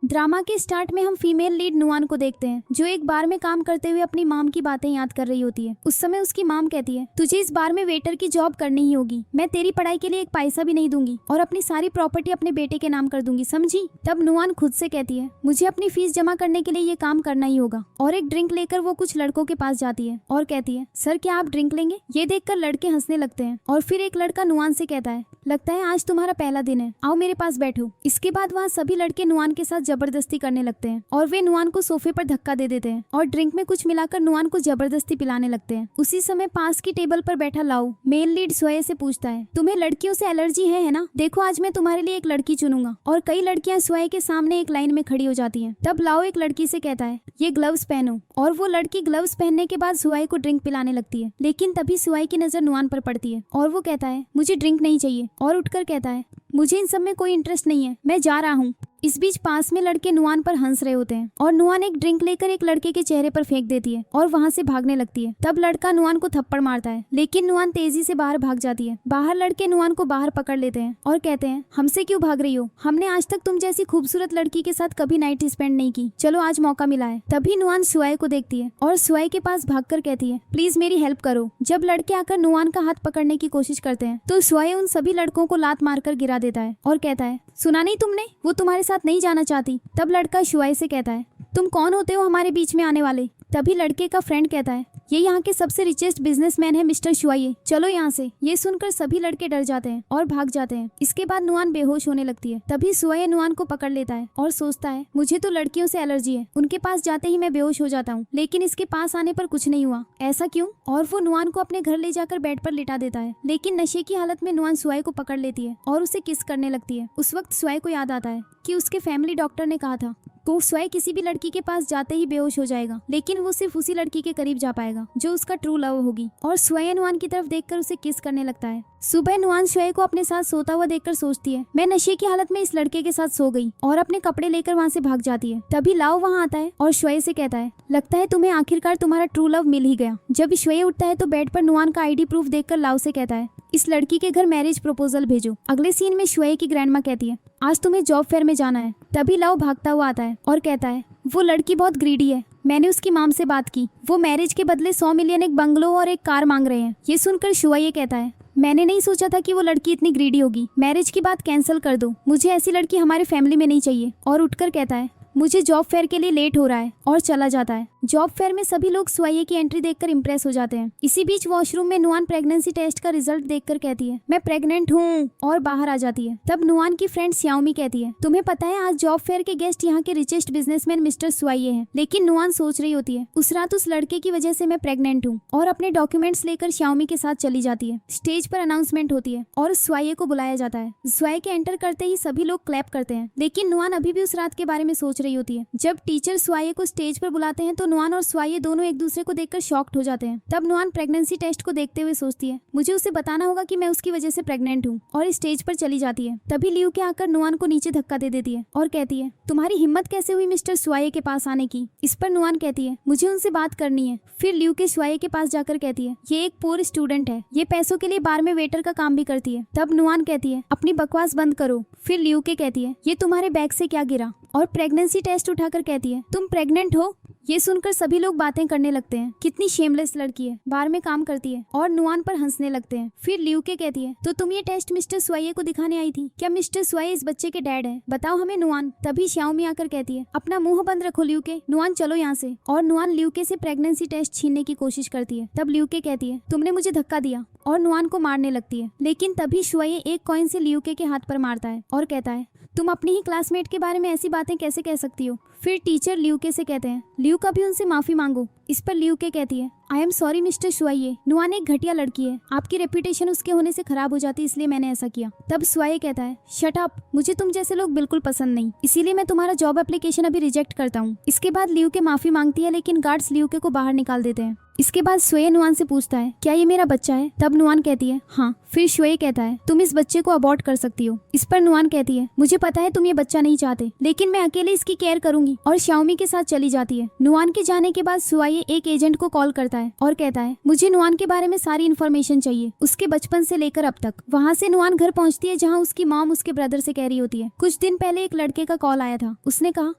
Drama के start में हम फीमेल लीड नुआन को देखते हैं, जो एक बार में काम करते हुए अपनी माम की बातें याद कर रही होती है। उस समय उसकी माम कहती है, तुझे इस बार में वेटर की जॉब करनी ही होगी, मैं तेरी पढ़ाई के लिए एक पैसा भी नहीं दूंगी और अपनी सारी प्रॉपर्टी अपने बेटे के नाम कर दूंगी, समझी। तब नुआन खुद से कहती है, मुझे अपनी फीस जमा करने के लिए ये काम करना ही होगा। और एक ड्रिंक लेकर वो कुछ लड़कों के पास जाती है और कहती है, सर क्या आप ड्रिंक लेंगे। ये देखकर लड़के हंसने लगते हैं और फिर एक लड़का नुआन से कहता है, लगता है आज तुम्हारा पहला दिन है, आओ मेरे पास बैठो। इसके बाद वहाँ सभी लड़के नुआन के साथ जबरदस्ती करने लगते हैं और वे नुआन को सोफे पर धक्का दे देते हैं और ड्रिंक में कुछ मिलाकर नुआन को जबरदस्ती पिलाने लगते हैं। उसी समय पास की टेबल पर बैठा लाओ मेल लीड सोए से पूछता है, तुम्हें लड़कियों से एलर्जी है ना, देखो आज मैं तुम्हारे लिए एक लड़की चुनूंगा। और कई लड़कियां सोए के सामने एक लाइन में खड़ी हो जाती हैं। तब लाओ एक लड़की से कहता है, ये ग्लव्स पहनो, और वो लड़की ग्लव्स पहनने के बाद सुआई को ड्रिंक पिलाने लगती है। लेकिन तभी सुआई की नजर नुआन पर पड़ती है और वो कहता है, मुझे ड्रिंक नहीं चाहिए, और उठकर कहता है, मुझे इन सब में कोई इंटरेस्ट नहीं है, मैं जा रहा हूँ। इस बीच पास में लड़के नुआन पर हंस रहे होते हैं और नुआन एक ड्रिंक लेकर एक लड़के के चेहरे पर फेंक देती है और वहाँ से भागने लगती है। तब लड़का नुआन को थप्पड़ मारता है, लेकिन नुआन तेजी से बाहर भाग जाती है। बाहर लड़के नुआन को बाहर पकड़ लेते हैं और कहते हैं, हमसे क्यों भाग रही हो, हमने आज तक तुम जैसी खूबसूरत लड़की के साथ कभी नाइट स्पेंड नहीं की, चलो आज मौका मिला है। तभी नुआन सुआई को देखती है और सुआई के पास भागकर कहती है, प्लीज मेरी हेल्प करो। जब लड़के आकर नुआन का हाथ पकड़ने की कोशिश करते हैं तो सुआई उन सभी लड़कों को लात मारकर गिरा देता है और कहता है, सुना नहीं तुमने, वो तुम्हारे साथ नहीं जाना चाहती। तब लड़का शुआई से कहता है, तुम कौन होते हो हमारे बीच में आने वाले। तभी लड़के का फ्रेंड कहता है, ये यहाँ के सबसे रिचेस्ट बिजनेसमैन है मिस्टर शुआई, चलो यहाँ से। ये सुनकर सभी लड़के डर जाते हैं और भाग जाते हैं। इसके बाद नुआन बेहोश होने लगती है। तभी शुआई नुआन को पकड़ लेता है और सोचता है, मुझे तो लड़कियों से एलर्जी है, उनके पास जाते ही मैं बेहोश हो जाता हूँ, लेकिन इसके पास आने पर कुछ नहीं हुआ, ऐसा क्यों। और वो नुआन को अपने घर ले जाकर बेड पर लिटा देता है। लेकिन नशे की हालत में नुआन शुआई को पकड़ लेती है और उसे किस करने लगती है। उस वक्त शुआई को याद आता है कि उसके फैमिली डॉक्टर ने कहा था तो स्वयं किसी भी लड़की के पास जाते ही बेहोश हो जाएगा, लेकिन वो सिर्फ उसी लड़की के करीब जा पाएगा जो उसका ट्रू लव होगी। और स्वयं नुआन की तरफ देखकर उसे किस करने लगता है। सुबह नुआन स्वयं को अपने साथ सोता हुआ देखकर सोचती है, मैं नशे की हालत में इस लड़के के साथ सो गई, और अपने कपड़े लेकर वहाँ से भाग जाती है। तभी लाओ वहाँ आता है और श्वेय से कहता है, लगता है तुम्हें आखिरकार तुम्हारा ट्रू लव मिल ही गया। जब श्वेय उठता है तो बेड पर नुआन का आईडी प्रूफ देखकर लाओ से कहता है, इस लड़की के घर मैरिज प्रपोजल भेजो। अगले सीन में श्वेय की ग्रैंडमा कहती है, आज तुम्हें जॉब फेयर में जाना है। तभी लाओ भागता हुआ आता है और कहता है, वो लड़की बहुत ग्रीडी है, मैंने उसकी माम से बात की, वो मैरिज के बदले 100 मिलियन एक बंगलो और एक कार मांग रहे हैं। ये सुनकर शुआ ये कहता है, मैंने नहीं सोचा था कि वो लड़की इतनी ग्रीडी होगी, मैरिज की बात कैंसिल कर दो, मुझे ऐसी लड़की हमारे फैमिली में नहीं चाहिए। और उठकर कहता है, मुझे जॉब फेयर के लिए लेट हो रहा है, और चला जाता है। जॉब फेयर में सभी लोग सुआइये की एंट्री देखकर इंप्रेस हो जाते हैं। इसी बीच वॉशरूम में नुआन प्रेगनेंसी टेस्ट का रिजल्ट देखकर कहती है, मैं प्रेग्नेंट हूँ, और बाहर आ जाती है। तब नुआन की फ्रेंड श्याओमी कहती है, तुम्हें पता है आज जॉब फेयर के गेस्ट यहाँ के रिचेस्ट बिजनेसमैन मिस्टर सुआइये हैं। लेकिन नुआन सोच रही होती है, उस रात उस लड़के की वजह से मैं प्रेग्नेंट हूँ, और अपने डॉक्यूमेंट्स लेकर श्याओमी के साथ चली जाती है। स्टेज पर अनाउंसमेंट होती है और सुआइये को बुलाया जाता है। सुआइये के एंटर करते ही सभी लोग क्लैप करते हैं, लेकिन नुआन अभी भी उस रात के बारे में सोच रही होती है। जब टीचर सुआइये को स्टेज पर बुलाते हैं तो नुआन और सुआइये दोनों एक दूसरे को देखकर शॉक्ड हो जाते हैं। तब नुआन प्रेगनेंसी टेस्ट को देखते हुए सोचती है, मुझे उसे बताना होगा कि मैं उसकी वजह से प्रेग्नेंट हूँ, और स्टेज पर चली जाती है। तभी लियू के आकर नुआन को नीचे धक्का दे देती है और कहती है, तुम्हारी हिम्मत कैसे हुई मिस्टर सुआइये के पास आने की। इस पर नुआन कहती है, मुझे उनसे बात करनी है। फिर लियू के सुआइये के पास जाकर कहती है, ये एक पुअर स्टूडेंट है, ये पैसों के लिए बार में वेटर का काम भी करती है। तब नुआन कहती है, अपनी बकवास बंद करो। फिर लियू के कहती है, ये तुम्हारे बैग से क्या गिरा, और प्रेगनेंसी टेस्ट उठाकर कहती है, तुम प्रेग्नेंट हो। ये सुनकर सभी लोग बातें करने लगते हैं, कितनी शेमलेस लड़की है, बार में काम करती है, और नुआन पर हंसने लगते हैं। फिर लियू के कहती है, तो तुम ये टेस्ट मिस्टर सुआइये को दिखाने आई थी, क्या मिस्टर सुआइये इस बच्चे के डैड है, बताओ हमें नुआन। तभी श्याओमी आकर कहती है, अपना मुंह बंद रखो लियू के, नुआन चलो यहाँ से। और नुआन लियू के से प्रेगनेंसी टेस्ट छीनने की कोशिश करती है। तब लियू के कहती है, तुमने मुझे धक्का दिया, और नुआन को मारने लगती है। लेकिन तभी सुआइये एक कॉइन से लियू के हाथ पर मारता है और कहता है, तुम अपनी ही क्लासमेट के बारे में ऐसी बातें कैसे कह सकती हो। फिर टीचर लियू के से कहते हैं, लियू का भी उनसे माफी मांगो। इस पर लियू के कहती है, I am sorry mister सुआइये, Nuwan एक घटिया लड़की है, आपकी रेपुटेशन उसके होने से खराब हो जाती, इसलिए मैंने ऐसा किया। तब सुआइये कहता है, शट अप, मुझे तुम जैसे लोग बिल्कुल पसंद नहीं, इसीलिए मैं तुम्हारा जॉब एप्लीकेशन अभी रिजेक्ट करता हूँ। इसके बाद लियू के माफी मांगती है, लेकिन गार्ड्स लियू के को बाहर निकाल देते हैं। इसके बाद श्वेय नुआन से पूछता है, क्या ये मेरा बच्चा है। तब नुआन कहती है, हाँ। फिर श्वेय कहता है, तुम इस बच्चे को अबॉर्ट कर सकती हो। इस पर नुआन कहती है, मुझे पता है तुम ये बच्चा नहीं चाहते, लेकिन मैं अकेले इसकी केयर करूंगी, और श्याओमी के साथ चली जाती है। नुआन के जाने के बाद सुआइये सुआये एक एजेंट को कॉल करता है और कहता है मुझे नुआन के बारे में सारी इन्फॉर्मेशन चाहिए, उसके बचपन से लेकर अब तक। वहाँ से नुआन घर पहुँचती है जहाँ उसकी मॉम उसके ब्रदर से कह रही होती है कुछ दिन पहले एक लड़के का कॉल आया था, उसने कहा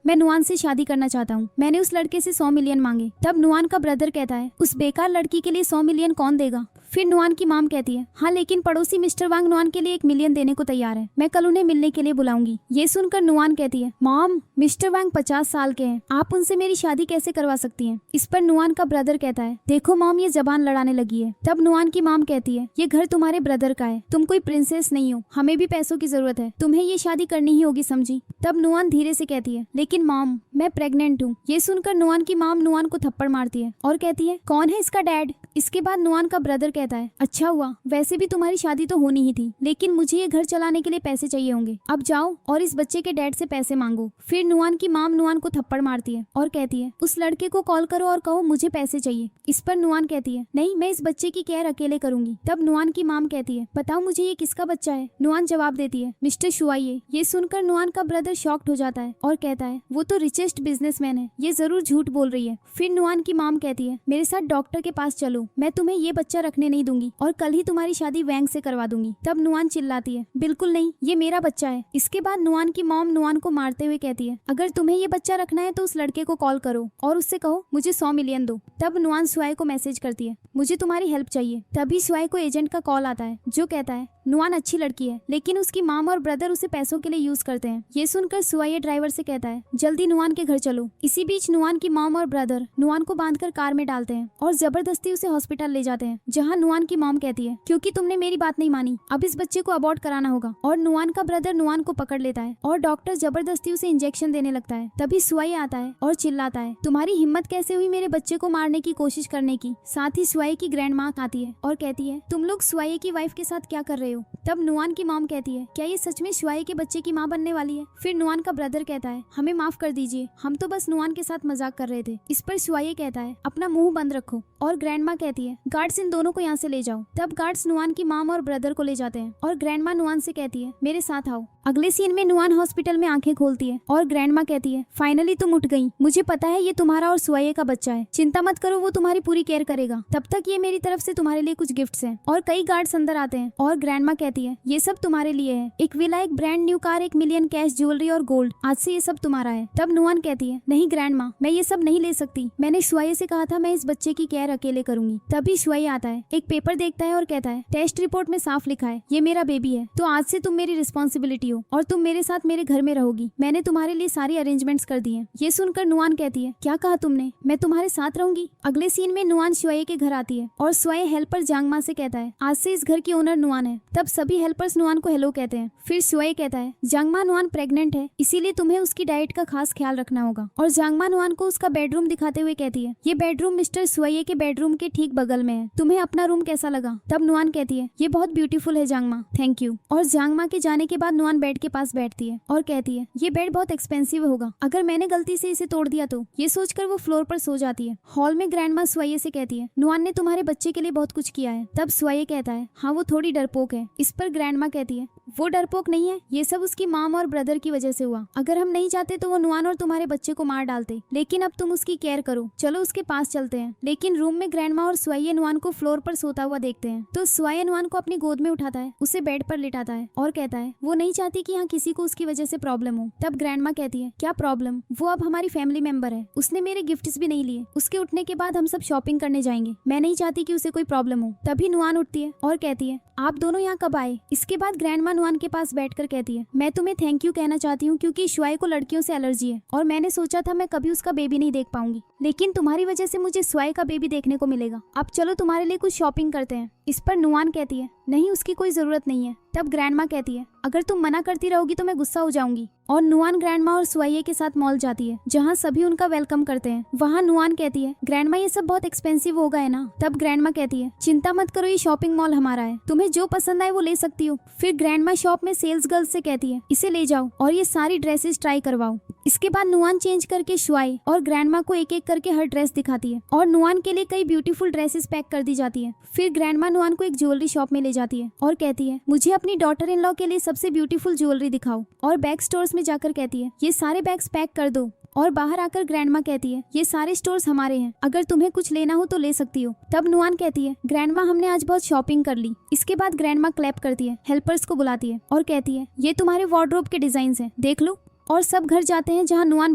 मैं नुआन से शादी करना चाहता हूँ, मैंने उस लड़के से 100 मिलियन मांगे। तब नुआन का ब्रदर कहता है उस बेकार लड़की के लिए 100 मिलियन कौन देगा। फिर नुआन की मॉम कहती है हाँ लेकिन पड़ोसी मिस्टर वांग नुआन के लिए 1 मिलियन देने को तैयार है, मैं कल उन्हें मिलने के लिए बुलाऊंगी। ये सुनकर नुआन कहती है मॉम मिस्टर वांग 50 साल के हैं, आप उनसे मेरी शादी कैसे करवा सकती हैं। इस पर नुआन का ब्रदर कहता है देखो मॉम ये जबान लड़ाने लगी है। तब नुआन की मॉम कहती है ये घर तुम्हारे ब्रदर का है, तुम कोई प्रिंसेस नहीं हो, हमें भी पैसों की जरूरत है, तुम्हें ये शादी करनी ही होगी, समझी। तब नुआन धीरे से कहती है लेकिन मॉम मैं प्रेग्नेंट हूँ। ये सुनकर नुआन की मॉम नुआन को थप्पड़ मारती है और कहती है कौन है इसका डैड। इसके बाद नुआन का ब्रदर कहता है अच्छा हुआ, वैसे भी तुम्हारी शादी तो होनी ही थी, लेकिन मुझे ये घर चलाने के लिए पैसे चाहिए होंगे, अब जाओ और इस बच्चे के डैड से पैसे मांगो। फिर नुआन की मॉम नुआन को थप्पड़ मारती है और कहती है उस लड़के को कॉल करो और कहो मुझे पैसे चाहिए। इस पर नुआन कहती है नहीं मैं इस बच्चे की केयर अकेले करूंगी। तब नुआन की मॉम कहती है बताओ मुझे ये किसका बच्चा है। नुआन जवाब देती है मिस्टर शुआये। ये सुनकर नुआन का ब्रदर शॉक्ड हो जाता है और कहता है वो तो रिचेस्ट बिजनेसमैन है, ये जरूर झूठ बोल रही है। फिर नुआन की मॉम कहती है मेरे साथ डॉक्टर के पास चलो, मैं तुम्हें ये बच्चा रखने नहीं दूंगी और कल ही तुम्हारी शादी वैंग से करवा दूंगी। तब नुआन चिल्लाती है बिल्कुल नहीं, ये मेरा बच्चा है। इसके बाद नुआन की मॉम नुआन को मारते हुए कहती है अगर तुम्हें ये बच्चा रखना है तो उस लड़के को कॉल करो और उससे कहो मुझे 100 मिलियन दो। तब नुआन सुआय को मैसेज करती है मुझे तुम्हारी हेल्प चाहिए। तभी सुआय को एजेंट का कॉल आता है जो कहता है नुआन अच्छी लड़की है लेकिन उसकी मॉम और ब्रदर उसे पैसों के लिए यूज करते हैं। ये सुनकर सुआये ड्राइवर से कहता है जल्दी नुआन के घर चलो। इसी बीच नुआन की मॉम और ब्रदर नुआन को बांधकर कार में डालते हैं और जबरदस्ती उसे हॉस्पिटल ले जाते हैं, जहाँ नुआन की मॉम कहती है क्योंकि तुमने मेरी बात नहीं मानी अब इस बच्चे को अबॉर्ट कराना होगा। और नुआन का ब्रदर नुआन को पकड़ लेता है और डॉक्टर जबरदस्ती उसे इंजेक्शन देने लगता है। तभी सुआये आता है और चिल्लाता है तुम्हारी हिम्मत कैसे हुई मेरे बच्चे को मारने की कोशिश करने की। साथ ही सुआये की ग्रैंड माँ आती है और कहती है तुम लोग सुआये की वाइफ के साथ क्या कर रहे हो। तब नुआन की मॉम कहती है क्या ये सच में सुआये के बच्चे की माँ बनने वाली है। फिर नुआन का ब्रदर कहता है हमें माफ कर दीजिए, हम तो बस नुआन के साथ मजाक कर रहे थे। इस पर सुआये कहता है अपना मुंह बंद रखो और ग्रैंड माँ कहती है गार्ड्स इन दोनों को यहाँ से ले जाओ। तब गार्ड्स नुआन की मॉम और ब्रदर को ले जाते हैं और ग्रैंड माँ नुआन से कहती है मेरे साथ आओ। अगले सीन में नुआन हॉस्पिटल में आंखें खोलती है और ग्रैंड माँ कहती है फाइनली तुम उठ गई, मुझे पता है ये तुम्हारा और सुआये का बच्चा है, चिंता मत करो वो तुम्हारी पूरी केयर करेगा, तब तक ये मेरी तरफ से तुम्हारे लिए कुछ गिफ्ट्स हैं। और कई गार्ड्स अंदर आते हैं और ग्रैंड माँ कहती है ये सब तुम्हारे लिए है, एक विला, एक brand new car, 1 million cash, jewellery और गोल्ड, आज से ये सब तुम्हारा है। तब नुआन कहती है नहीं ग्रैंड माँ मैं ये सब नहीं ले सकती, मैंने सुआये से कहा था मैं इस बच्चे की केयर अकेले करूंगी। तभी सुआये आता है, एक पेपर देखता है और कहता है टेस्ट रिपोर्ट में साफ लिखा है ये मेरा बेबी है, तो आज से तुम मेरी रिस्पॉन्सिबिलिटी हो और तुम मेरे साथ मेरे घर में रहोगी, मैंने तुम्हारे लिए सारी अरेंजमेंट्स कर दी हैं। ये सुनकर नुआन कहती है क्या कहा तुमने, मैं तुम्हारे साथ रहूंगी। अगले सीन में नुआन सुआये के घर आती है और सुआये हेल्पर जांगमा से कहता है आज से इस घर की ओनर नुआन है। तब सभी हेल्पर्स नुआन को हेलो कहते हैं। फिर सुआये कहता है जांगमा नुआन प्रेग्नेंट है, इसीलिए तुम्हें उसकी डाइट का खास ख्याल रखना होगा। और जांगमा नुआन को उसका बेडरूम दिखाते हुए कहती है ये बेडरूम मिस्टर सुआये के बेडरूम के ठीक बगल में है, तुम्हें अपना रूम कैसा लगा। तब नुआन कहती है ये बहुत ब्यूटीफुल है जांगमा, थैंक यू। और जांगमा के जाने के बाद नुआन बेड के पास बैठती है और कहती है ये बेड बहुत एक्सपेंसिव होगा, अगर मैंने गलती से इसे तोड़ दिया तो। ये सोचकर वो फ्लोर पर सो जाती है। हॉल में ग्रैंड माँ सुआये से कहती है नुआन ने तुम्हारे बच्चे के लिए बहुत कुछ किया है। तब सुआये कहता है हाँ वो थोड़ी डरपोक है। इस पर ग्रैंड माँ कहती है वो डरपोक नहीं है, ये सब उसकी मॉम और ब्रदर की वजह से हुआ, अगर हम नहीं चाहते तो वो नुआन और तुम्हारे बच्चे को मार डालते, लेकिन अब तुम उसकी केयर करो, चलो उसके पास चलते हैं। लेकिन रूम में ग्रैंड माँ और सुआये नुआन को फ्लोर पर सोता हुआ देखते हैं तो सुआये नुआन को अपनी गोद में उठाता है, उसे बेड पर लिटाता है और कहता है वो नहीं चाहती कि यहाँ किसी को उसकी वजह से प्रॉब्लम हो। तब ग्रैंड माँ कहती है क्या प्रॉब्लम, वो अब हमारी फैमिली मेंबर है, उसने मेरे गिफ्ट्स भी नहीं लिए, उसके उठने के बाद हम सब शॉपिंग करने जाएंगे, मैं नहीं चाहती कि उसे कोई प्रॉब्लम हो। तभी नुआन उठती है और कहती है आप दोनों यहाँ कब आए। इसके बाद ग्रैंड माँ नुआन के पास बैठकर कहती है मैं तुम्हें थैंक यू कहना चाहती हूँ क्योंकि सुआये को लड़कियों से एलर्जी है और मैंने सोचा था मैं कभी उसका बेबी नहीं देख पाऊंगी, लेकिन तुम्हारी वजह से मुझे सुआये का बेबी देखने को मिलेगा। अब चलो तुम्हारे लिए कुछ शॉपिंग करते हैं। इस पर नुआन कहती है नहीं उसकी कोई जरूरत नहीं है। तब ग्रैंड माँ कहती है अगर तुम मना करती रहोगी तो मैं गुस्सा हो जाऊंगी। और नुआन ग्रैंड माँ और सुआये के साथ मॉल जाती है जहाँ सभी उनका वेलकम करते हैं। वहाँ नुआन कहती है ग्रैंड माँ ये सब बहुत एक्सपेंसिव होगा है ना। तब ग्रैंड माँ कहती है चिंता मत करो ये शॉपिंग मॉल हमारा है, तुम्हें जो पसंद आए वो ले सकती हो। फिर ग्रैंड माँ शॉप में सेल्स गर्ल से कहती है इसे ले जाओ और ये सारी ड्रेसेस ट्राई करवाओ। इसके बाद नुआन चेंज करके सुआये और ग्रैंड माँ को एक एक करके हर ड्रेस दिखाती है और नुआन के लिए कई ब्यूटीफुल ड्रेसेस पैक कर दी जाती है। फिर ग्रैंड माँ नुआन को एक ज्वेलरी शॉप में ले जाती है और कहती है मुझे अपनी डॉटर इन लॉ के लिए सबसे ब्यूटीफुल ज्वेलरी दिखाओ, और बैग स्टोर्स में जाकर कहती है ये सारे बैग्स पैक कर दो। और बाहर आकर ग्रैंडमा कहती है ये सारे स्टोर्स हमारे हैं, अगर तुम्हें कुछ लेना हो तो ले सकती हो। तब नुआन कहती है ग्रैंडमा हमने आज बहुत शॉपिंग कर ली। इसके बाद ग्रैंडमा क्लैप करती है, हेल्पर्स को बुलाती है और कहती है ये तुम्हारे वार्डरोब के डिजाइन हैं, देख लो। और सब घर जाते हैं जहाँ नुआन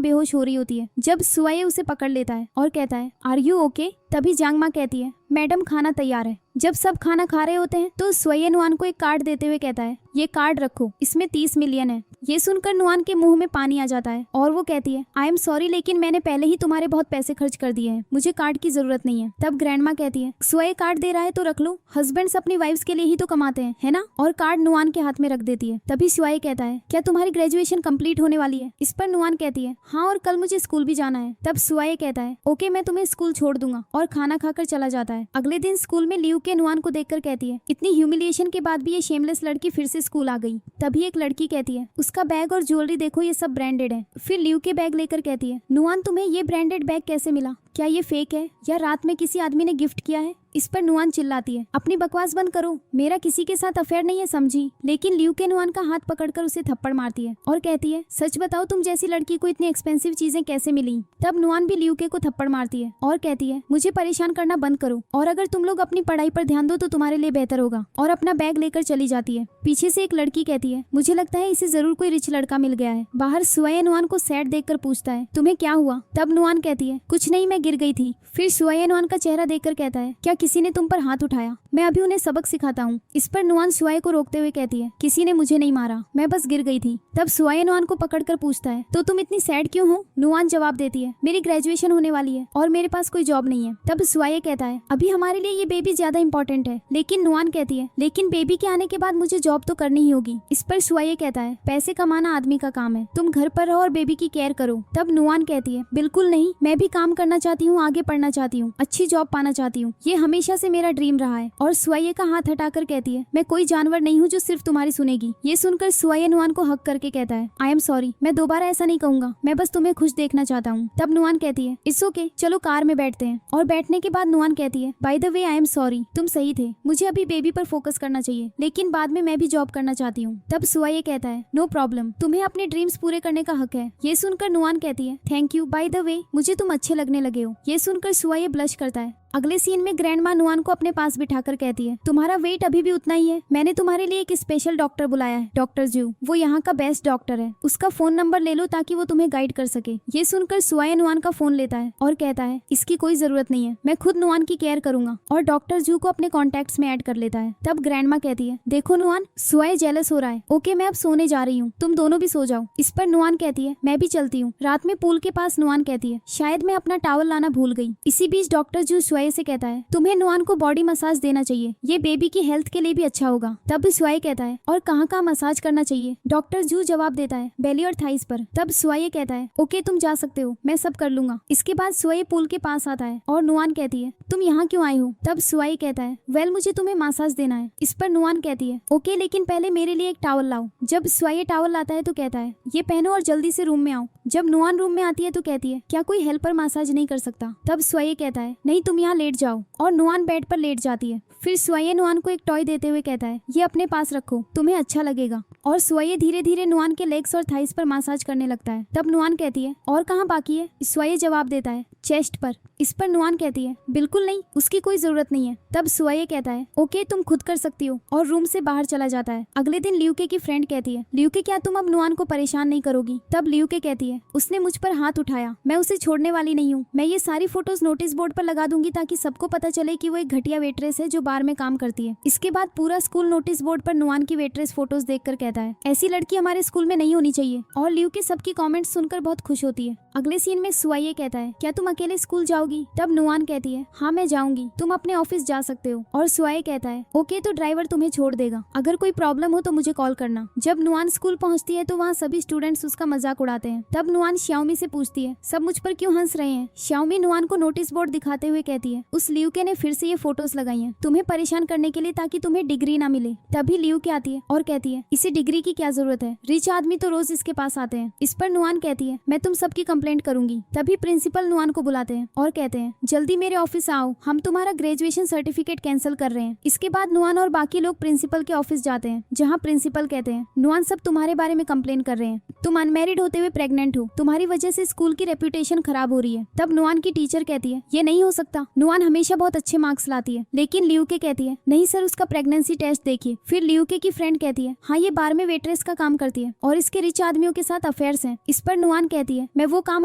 बेहोश हो रही होती है। जब सुआये उसे पकड़ लेता है और कहता है आर यू ओके? तभी जांगमा कहती है मैडम खाना तैयार है। जब सब खाना खा रहे होते हैं तो सुआये नुआन को एक कार्ड देते हुए कहता है ये कार्ड रखो, इसमें 30 मिलियन है। ये सुनकर नुआन के मुंह में पानी आ जाता है और वो कहती है आई एम सॉरी, लेकिन मैंने पहले ही तुम्हारे बहुत पैसे खर्च कर दिए हैं, मुझे कार्ड की जरूरत नहीं है। तब ग्रैंडमा कहती है सुआये कार्ड दे रहा है तो रख लो, हस्बैंड्स अपनी वाइफ्स के लिए ही तो कमाते हैं, है ना? और कार्ड नुआन के हाथ में रख देती है। तभी सुआये कहता है क्या तुम्हारी ग्रेजुएशन कंप्लीट होने वाली है? इस पर नुआन कहती है हाँ, और कल मुझे स्कूल भी जाना है। तब सुआये कहता है ओके, मैं तुम्हें स्कूल छोड़ दूंगा, और खाना खाकर चला जाता है। अगले दिन स्कूल में लियू के नुआन को देखकर कहती है इतनी ह्यूमिलिएशन के बाद भी ये शेमलेस लड़की फिर से स्कूल आ गई। तभी एक लड़की कहती है उसका बैग और ज्वेलरी देखो, ये सब ब्रांडेड है। फिर लियू के बैग लेकर कहती है नुआन तुम्हें ये ब्रांडेड बैग कैसे मिला? क्या ये फेक है या रात में किसी आदमी ने गिफ्ट किया है? इस पर नुआन चिल्लाती है अपनी बकवास बंद करो, मेरा किसी के साथ अफेयर नहीं है, समझी? लेकिन लियू के नुआन का हाथ पकड़कर उसे थप्पड़ मारती है और कहती है सच बताओ तुम जैसी लड़की को इतनी एक्सपेंसिव चीजें कैसे मिली? तब नुआन भी लियू के को थप्पड़ मारती है और कहती है मुझे परेशान करना बंद करो, और अगर तुम लोग अपनी पढ़ाई पर ध्यान दो तो तुम्हारे लिए बेहतर होगा, और अपना बैग लेकर चली जाती है। पीछे से एक लड़की कहती है मुझे लगता है इसे जरूर कोई रिच लड़का मिल गया है। बाहर सुआये नुआन को सैड देखकर पूछता है तुम्हें क्या हुआ? तब नुआन कहती है कुछ नहीं, मैं गिर गई थी। फिर सुआये नुआन का चेहरा देखकर कहता है क्या किसी ने तुम पर हाथ उठाया? मैं अभी उन्हें सबक सिखाता हूँ। इस पर नुआन सुआये को रोकते हुए कहती है किसी ने मुझे नहीं मारा, मैं बस गिर गई थी। तब सुआये नुआन को पकड़कर पूछता है तो तुम इतनी सैड क्यों हो? नुआन जवाब देती है मेरी ग्रेजुएशन होने वाली है और मेरे पास कोई जॉब नहीं है। तब सुआये कहता है अभी हमारे लिए ये बेबी ज्यादा इंपॉर्टेंट है। लेकिन नुआन कहती है लेकिन बेबी के आने के बाद मुझे जॉब तो करनी ही होगी। इस पर सुआये कहता है पैसे कमाना आदमी का काम है, तुम घर पर रहो और बेबी की केयर करो। तब नुआन कहती है बिल्कुल नहीं, मैं भी काम करना चाहती हूँ, आगे पढ़ना चाहती हूँ, अच्छी जॉब पाना चाहती हूँ, ये हमेशा से मेरा ड्रीम रहा है। और सुआये का हाथ हटाकर कहती है मैं कोई जानवर नहीं हूँ जो सिर्फ तुम्हारी सुनेगी। ये सुनकर सुआये नुआन को हक करके कहता है आई एम सॉरी, मैं दोबारा ऐसा नहीं कहूंगा, मैं बस तुम्हें खुश देखना चाहता हूँ। तब नुआन कहती है इट्स ओके, चलो कार में बैठते हैं। और बैठने के बाद नुआन कहती है by the way I am sorry, तुम सही थे, मुझे अभी बेबी पर फोकस करना चाहिए, लेकिन बाद में मैं भी जॉब करना चाहती हूँ। तब सुआये कहता है नो प्रॉब्लम, तुम्हें अपने ड्रीम्स पूरे करने का हक है। ये सुनकर नुआन कहती है thank you, by the way मुझे तुम अच्छे लगने लगे हो। ये सुनकर सुआये ब्लश करता है। अगले सीन में ग्रैंडमा नुआन को अपने पास बिठाकर कहती है तुम्हारा वेट अभी भी उतना ही है, मैंने तुम्हारे लिए एक स्पेशल डॉक्टर बुलाया है, डॉक्टर जू, वो यहाँ का बेस्ट डॉक्टर है, उसका फोन नंबर ले लो ताकि वो तुम्हें गाइड कर सके। ये सुनकर सुआये नुआन का फोन लेता है और कहता है इसकी कोई जरूरत नहीं है, मैं खुद नुआन की केयर करूंगा, और डॉक्टर जू को अपने कॉन्टेक्ट्स में ऐड कर लेता है। तब ग्रैंडमा कहती है देखो नुआन, सुआये जेलस हो रहा है, ओके मैं अब सोने जा रही हूँ, तुम दोनों भी सो जाओ। इस पर नुआन कहती है मैं भी चलती हूँ। रात में पूल के पास नुआन कहती है शायद मैं अपना टॉवल लाना भूल गई। इसी बीच डॉक्टर जू सुआये से कहता है तुम्हें नुआन को बॉडी मसाज देना चाहिए, ये बेबी की हेल्थ के लिए भी अच्छा होगा। तब सुआये कहता है और कहाँ कहाँ मसाज करना चाहिए? डॉक्टर जू जवाब देता है बेली और थाइस पर। तब सुआये कहता है ओके तुम जा सकते हो, मैं सब कर लूंगा। इसके बाद सुआये पूल के पास आता है और नुआन कहती है तुम यहाँ क्यों आए हो? तब सुआये कहता है वेल मुझे तुम्हें मसाज देना है। इस पर नुआन कहती है ओके, लेकिन पहले मेरे लिए एक टॉवल लाओ। जब सुआये टॉवल लाता है तो कहता है ये पहनो और जल्दी से रूम में आओ। जब नुआन रूम में आती है तो कहती है क्या कोई हेल्पर मसाज नहीं कर सकता? तब सुआये कहता है नहीं, तुम यहाँ लेट जाओ, और नुआन बेड पर लेट जाती है। फिर सुआये नुआन को एक टॉय देते हुए कहता है ये अपने पास रखो, तुम्हें अच्छा लगेगा। और सुआये धीरे धीरे नुआन के लेग्स और थाइस पर मसाज करने लगता है। तब नुआन कहती है और कहाँ बाकी है? सुआये जवाब देता है चेस्ट पर। इस पर नुआन कहती है बिल्कुल नहीं, उसकी कोई जरूरत नहीं है। तब सुआये कहता है ओके तुम खुद कर सकती हो, और रूम से बाहर चला जाता है। अगले दिन लियूके की फ्रेंड कहती है लियूके क्या तुम अब नुआन को परेशान नहीं करोगी? तब लियूके कहती है उसने मुझ पर हाथ उठाया, मैं उसे छोड़ने वाली नहीं हूँ, मैं ये सारी फोटोज नोटिस बोर्ड पर लगा दूंगी ताकि सबको पता चले कि वो एक घटिया वेट्रेस है जो बार में काम करती है। इसके बाद पूरा स्कूल नोटिस बोर्ड पर नुआन की वेट्रेस फोटोज देखकर कहता है ऐसी लड़की हमारे स्कूल में नहीं होनी चाहिए, और लियूके सबकी कमेंट्स सुनकर बहुत खुश होती है। अगले सीन में सुआये कहता है क्या तुम अकेले स्कूल जाओगी? तब नुआन कहती है हाँ मैं जाऊंगी, तुम अपने ऑफिस जा सकते हो। और सुआये कहता है ओके तो ड्राइवर तुम्हें छोड़ देगा, अगर कोई प्रॉब्लम हो तो मुझे कॉल करना। जब नुआन स्कूल पहुंचती है तो वहाँ सभी स्टूडेंट्स उसका मजाक उड़ाते हैं। तब नुआन श्याओमी से पूछती है सब मुझ पर क्यों हंस रहे हैं? श्याओमी नुआन को नोटिस बोर्ड दिखाते हुए कहती है उस लियूके ने फिर से ये फोटोज लगाई हैं तुम्हें परेशान करने के लिए ताकि तुम्हें डिग्री ना मिले। तभी लियूके आती है और कहती है इसे डिग्री की क्या जरूरत है, रिच आदमी तो रोज इसके पास आते हैं। इस पर नुआन कहती है मैं तुम सबकी कंप्लेंट करूंगी। तभी प्रिंसिपल नुआन को को बुलाते हैं और कहते हैं जल्दी मेरे ऑफिस आओ, हम तुम्हारा ग्रेजुएशन सर्टिफिकेट कैंसिल कर रहे हैं। इसके बाद नुआन और बाकी लोग प्रिंसिपल के ऑफिस जाते हैं, जहाँ प्रिंसिपल कहते हैं नुआन सब तुम्हारे बारे में कंप्लेन कर रहे हैं, तुम अनमैरिड होते हुए प्रेग्नेंट हो, तुम्हारी वजह से स्कूल की रेपुटेशन खराब हो रही है। तब नुआन की टीचर कहती है ये नहीं हो सकता, नुआन हमेशा बहुत अच्छे मार्क्स लाती है। लेकिन लियूके कहती है नहीं सर, उसका प्रेगनेंसी टेस्ट देखिए। फिर लियूके की फ्रेंड कहती है हाँ, ये बार में वेट्रेस का काम करती है और इसके रिच आदमियों के साथ अफेयर्स हैं। इस पर नुआन कहती है मैं वो काम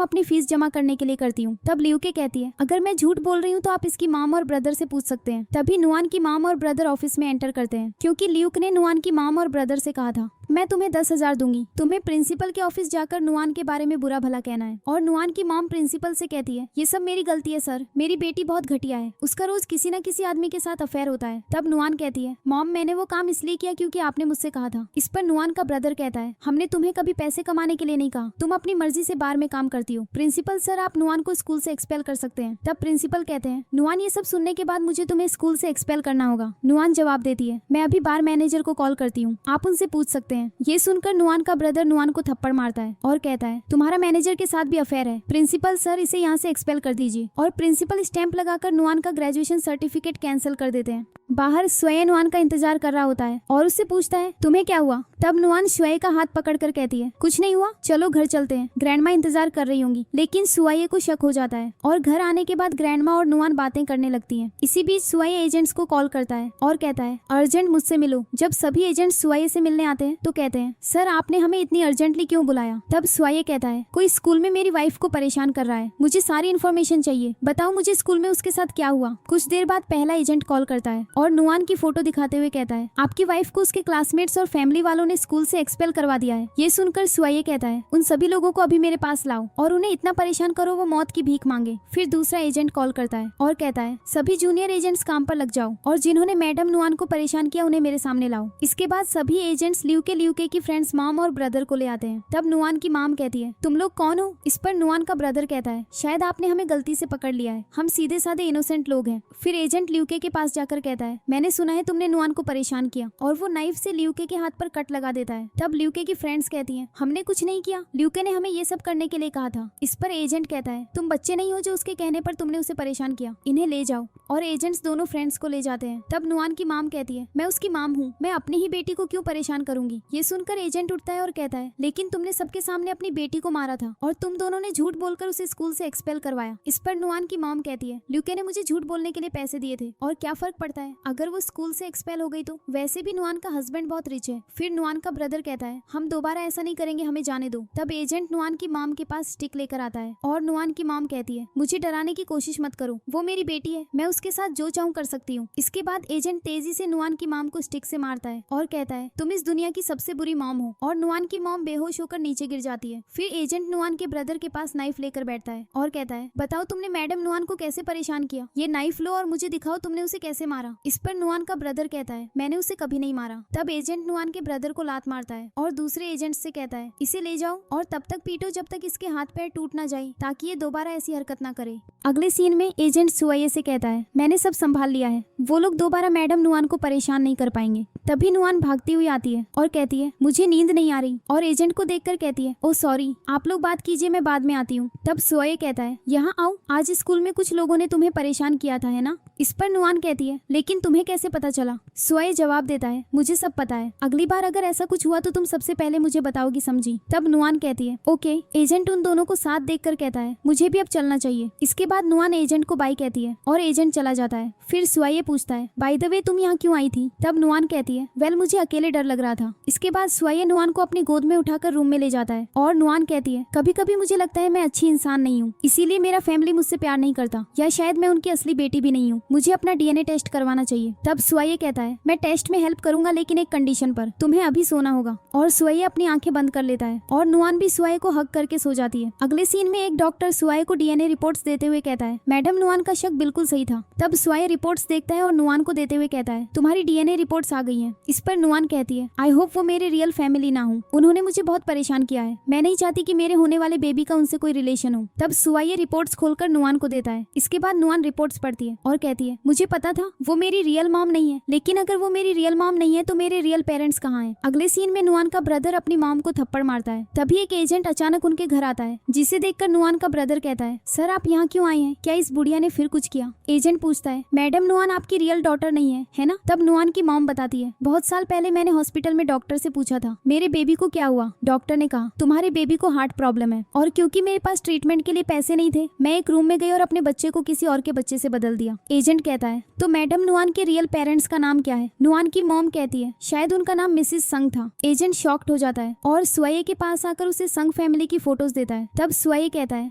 अपनी फीस जमा करने के लिए करती हूँ। तब लियूके कहती है अगर मैं झूठ बोल रही हूँ तो आप इसकी माम और ब्रदर से पूछ सकते हैं। तभी नुआन की माम और ब्रदर ऑफिस में एंटर करते हैं, क्योंकि लियूक ने नुआन की माम और ब्रदर से कहा था मैं तुम्हें 10,000 दूंगी, तुम्हें प्रिंसिपल के ऑफिस जाकर नुआन के बारे में बुरा भला कहना है। और नुआन की मॉम प्रिंसिपल से कहती है ये सब मेरी गलती है सर, मेरी बेटी बहुत घटिया है, उसका रोज किसी न किसी आदमी के साथ अफेयर होता है। तब नुआन कहती है मॉम मैंने वो काम इसलिए किया क्योंकि आपने मुझसे कहा था। इस पर नुआन का ब्रदर कहता है हमने तुम्हें कभी पैसे कमाने के लिए नहीं कहा, तुम अपनी मर्जी से बार में काम करती हो। प्रिंसिपल सर आप नुआन को स्कूल से एक्सपेल कर सकते हैं। तब प्रिंसिपल कहते हैं नुआन ये सब सुनने के बाद मुझे तुम्हें स्कूल से एक्सपेल करना होगा। नुआन जवाब देती है मैं अभी बार मैनेजर को कॉल करती हूँ, आप उनसे पूछ सकते हैं। ये सुनकर नुआन का ब्रदर नुआन को थप्पड़ मारता है और कहता है तुम्हारा मैनेजर के साथ भी अफेयर है, प्रिंसिपल सर इसे यहाँ से एक्सपेल कर दीजिए। और प्रिंसिपल स्टैंप लगाकर नुआन का ग्रेजुएशन सर्टिफिकेट कैंसिल कर देते हैं। बाहर स्वयं नुआन का इंतजार कर रहा होता है और उससे पूछता है तुम्हें क्या हुआ। तब नुआन स्वयं का हाथ पकड़कर कहती है कुछ नहीं हुआ, चलो घर चलते हैं, ग्रैंडमा इंतजार कर रही होंगी। लेकिन सुआये को शक हो जाता है और घर आने के बाद ग्रैंडमा और नुआन बातें करने लगती हैं। इसी बीच सुआये एजेंट्स को कॉल करता है और कहता है अर्जेंट मुझसे मिलो। जब सभी एजेंट सुआये से मिलने आते हैं तो कहते हैं सर आपने हमें इतनी अर्जेंटली क्यों बुलाया। तब सुआये कहता है कोई स्कूल में मेरी वाइफ को परेशान कर रहा है, मुझे सारी इन्फॉर्मेशन चाहिए, बताओ मुझे स्कूल में उसके साथ क्या हुआ। कुछ देर बाद पहला एजेंट कॉल करता है और नुआन की फोटो दिखाते हुए कहता है आपकी वाइफ को उसके क्लासमेट्स और फैमिली वालों ने स्कूल से एक्सपेल करवा दिया है। ये सुनकर सुआये कहता है उन सभी लोगों को अभी मेरे पास लाओ और उन्हें इतना परेशान करो वो मौत की भीख मांगे। फिर दूसरा एजेंट कॉल करता है और कहता है सभी जूनियर एजेंट्स काम पर लग जाओ और जिन्होंने मैडम नुआन को परेशान किया उन्हें मेरे सामने लाओ। इसके बाद सभी एजेंट्स ल्यूके की फ्रेंड्स मॉम और ब्रदर को ले आते हैं। तब नुआन की मॉम कहती है तुम लोग कौन हो। इस पर नुआन का ब्रदर कहता है शायद आपने हमें गलती से पकड़ लिया है, हम सीधे साधे इनोसेंट लोग हैं। फिर एजेंट ल्यूके के पास जाकर कहता है मैंने सुना है तुमने नुआन को परेशान किया, और वो नाइफ से ल्यूके के हाथ पर कट लगा देता है। तब ल्यूके की फ्रेंड्स कहती हैं हमने कुछ नहीं किया, ल्यूके ने हमें ये सब करने के लिए कहा था। इस पर एजेंट कहता है तुम बच्चे नहीं हो जो उसके कहने पर तुमने उसे परेशान किया, इन्हें ले जाओ। और एजेंट्स दोनों फ्रेंड्स को ले जाते हैं। तब नुआन की माम कहती है मैं उसकी माम हूँ, मैं अपनी ही बेटी को क्यों परेशान करूंगी। ये सुनकर एजेंट उठता है और कहता है लेकिन तुमने सबके सामने अपनी बेटी को मारा था और तुम दोनों ने झूठ बोलकर उसे स्कूल से एक्सपेल करवाया। इस पर नुआन की मॉम कहती है ल्यूके ने मुझे झूठ बोलने के लिए पैसे दिए थे और क्या फर्क पड़ता है अगर वो स्कूल से एक्सपेल हो गई तो, वैसे भी नुआन का हस्बैंड बहुत रिच है। फिर नुआन का ब्रदर कहता है हम दोबारा ऐसा नहीं करेंगे, हमें जाने दो। तब एजेंट नुआन की मॉम के पास स्टिक लेकर आता है और नुआन की मॉम कहती है मुझे डराने की कोशिश मत करो, वो मेरी बेटी है, मैं उसके साथ जो चाहूँ कर सकती हूँ। इसके बाद एजेंट तेजी से नुआन की मॉम को स्टिक से मारता है और कहता है तुम इस दुनिया की सबसे बुरी मॉम हो। और नुआन की मॉम बेहोश होकर नीचे गिर जाती है। फिर एजेंट नुआन के ब्रदर के पास नाइफ लेकर बैठता है और कहता है बताओ तुमने मैडम नुआन को कैसे परेशान किया, ये नाइफ लो और मुझे दिखाओ तुमने उसे कैसे मारा। इस पर नुआन का ब्रदर कहता है मैंने उसे कभी नहीं मारा। तब एजेंट नुआन के ब्रदर को लात मारता है और दूसरे एजेंट से कहता है इसे ले जाओ और तब तक पीटो जब तक इसके हाथ पैर टूट ना जाए, ताकि ये दोबारा ऐसी हरकत ना करे। अगले सीन में एजेंट सुआये से कहता है मैंने सब संभाल लिया है, वो लोग दोबारा मैडम नुआन को परेशान नहीं कर पाएंगे। तभी नुआन भागती हुई आती है और कहती है मुझे नींद नहीं आ रही, और एजेंट को देखकर कहती है ओ सॉरी, आप लोग बात कीजिए, मैं बाद में आती हूँ। तब सुआये कहता है यहाँ आओ, आज स्कूल में कुछ लोगों ने तुम्हें परेशान किया था है ना। इस पर नुआन कहती है लेकिन तुम्हें कैसे पता चला। सुआये जवाब देता है मुझे सब पता है, अगली बार अगर ऐसा कुछ हुआ तो तुम सबसे पहले मुझे बताओगी, समझी। तब नुआन कहती है ओके। एजेंट उन दोनों को साथ देखकर कहता है मुझे भी अब चलना चाहिए। इसके बाद नुआन एजेंट को बाय कहती है और एजेंट चला जाता है। फिर सुआये पूछता है बाय द वे तुम यहाँ क्यों आई थी। तब नुआन कहती है वेल मुझे अकेले डर लग रहा था। इसके बाद सुआये नुआन को अपनी गोद में उठाकर रूम में ले जाता है और नुआन कहती है कभी कभी मुझे लगता है मैं अच्छी इंसान नहीं हूँ, इसीलिए मेरा फैमिली मुझसे प्यार नहीं करता, या शायद मैं उनकी असली बेटी भी नहीं हूँ, मुझे अपना डीएनए टेस्ट करवाना चाहिए। तब सुआये कहता है मैं टेस्ट में हेल्प करूंगा लेकिन एक कंडीशन पर, तुम्हें अभी सोना होगा। और सुआये अपनी आंखें बंद कर लेता है और नुआन भी सुआये को हक करके सो जाती है। अगले सीन में एक डॉक्टर सुआये को डीएनए रिपोर्ट्स देते हुए कहता है मैडम नुआन का शक बिल्कुल सही था। तब सुआये रिपोर्ट्स देखता है और नुआन को देते हुए कहता है तुम्हारी डीएनए रिपोर्ट्स आ गई हैं। इस पर नुआन कहती है आई होप वो मेरे रियल फैमिली ना हो, उन्होंने मुझे बहुत परेशान किया है, मैं नहीं चाहती कि मेरे होने वाले बेबी का उनसे कोई रिलेशन हो। तब सुआये रिपोर्ट्स खोलकर नुआन को देता है। इसके बाद नुआन रिपोर्ट्स पढ़ती है और कहती कहती है मुझे पता था वो मेरी रियल मॉम नहीं है, लेकिन अगर वो मेरी रियल मॉम नहीं है तो मेरे रियल पेरेंट्स कहाँ हैं? अगले सीन में नुआन का ब्रदर अपनी मॉम को थप्पड़ मारता है। तभी एक एजेंट अचानक उनके घर आता है, जिसे देखकर नुआन का ब्रदर कहता है सर आप यहाँ क्यों आए हैं? क्या इस बुढ़िया ने फिर कुछ किया? एजेंट पूछता है मैडम नुआन आपकी रियल डॉटर नहीं है ना? तब नुआन की मॉम बताती है बहुत साल पहले मैंने हॉस्पिटल में डॉक्टर से पूछा था मेरे बेबी को क्या हुआ। डॉक्टर ने कहा तुम्हारे बेबी को हार्ट प्रॉब्लम है, और क्योंकि मेरे पास ट्रीटमेंट के लिए पैसे नहीं थे मैं एक रूम में गई और अपने बच्चे को किसी और के बच्चे से बदल दिया। एजेंट कहता है तो मैडम नुआन के रियल पेरेंट्स का नाम क्या है? नुआन की मॉम कहती है शायद उनका नाम मिसेस संग था। एजेंट शॉक्ड हो जाता है और सुआये के पास आकर उसे संग फैमिली की फोटोज देता है। तब सुआये कहता है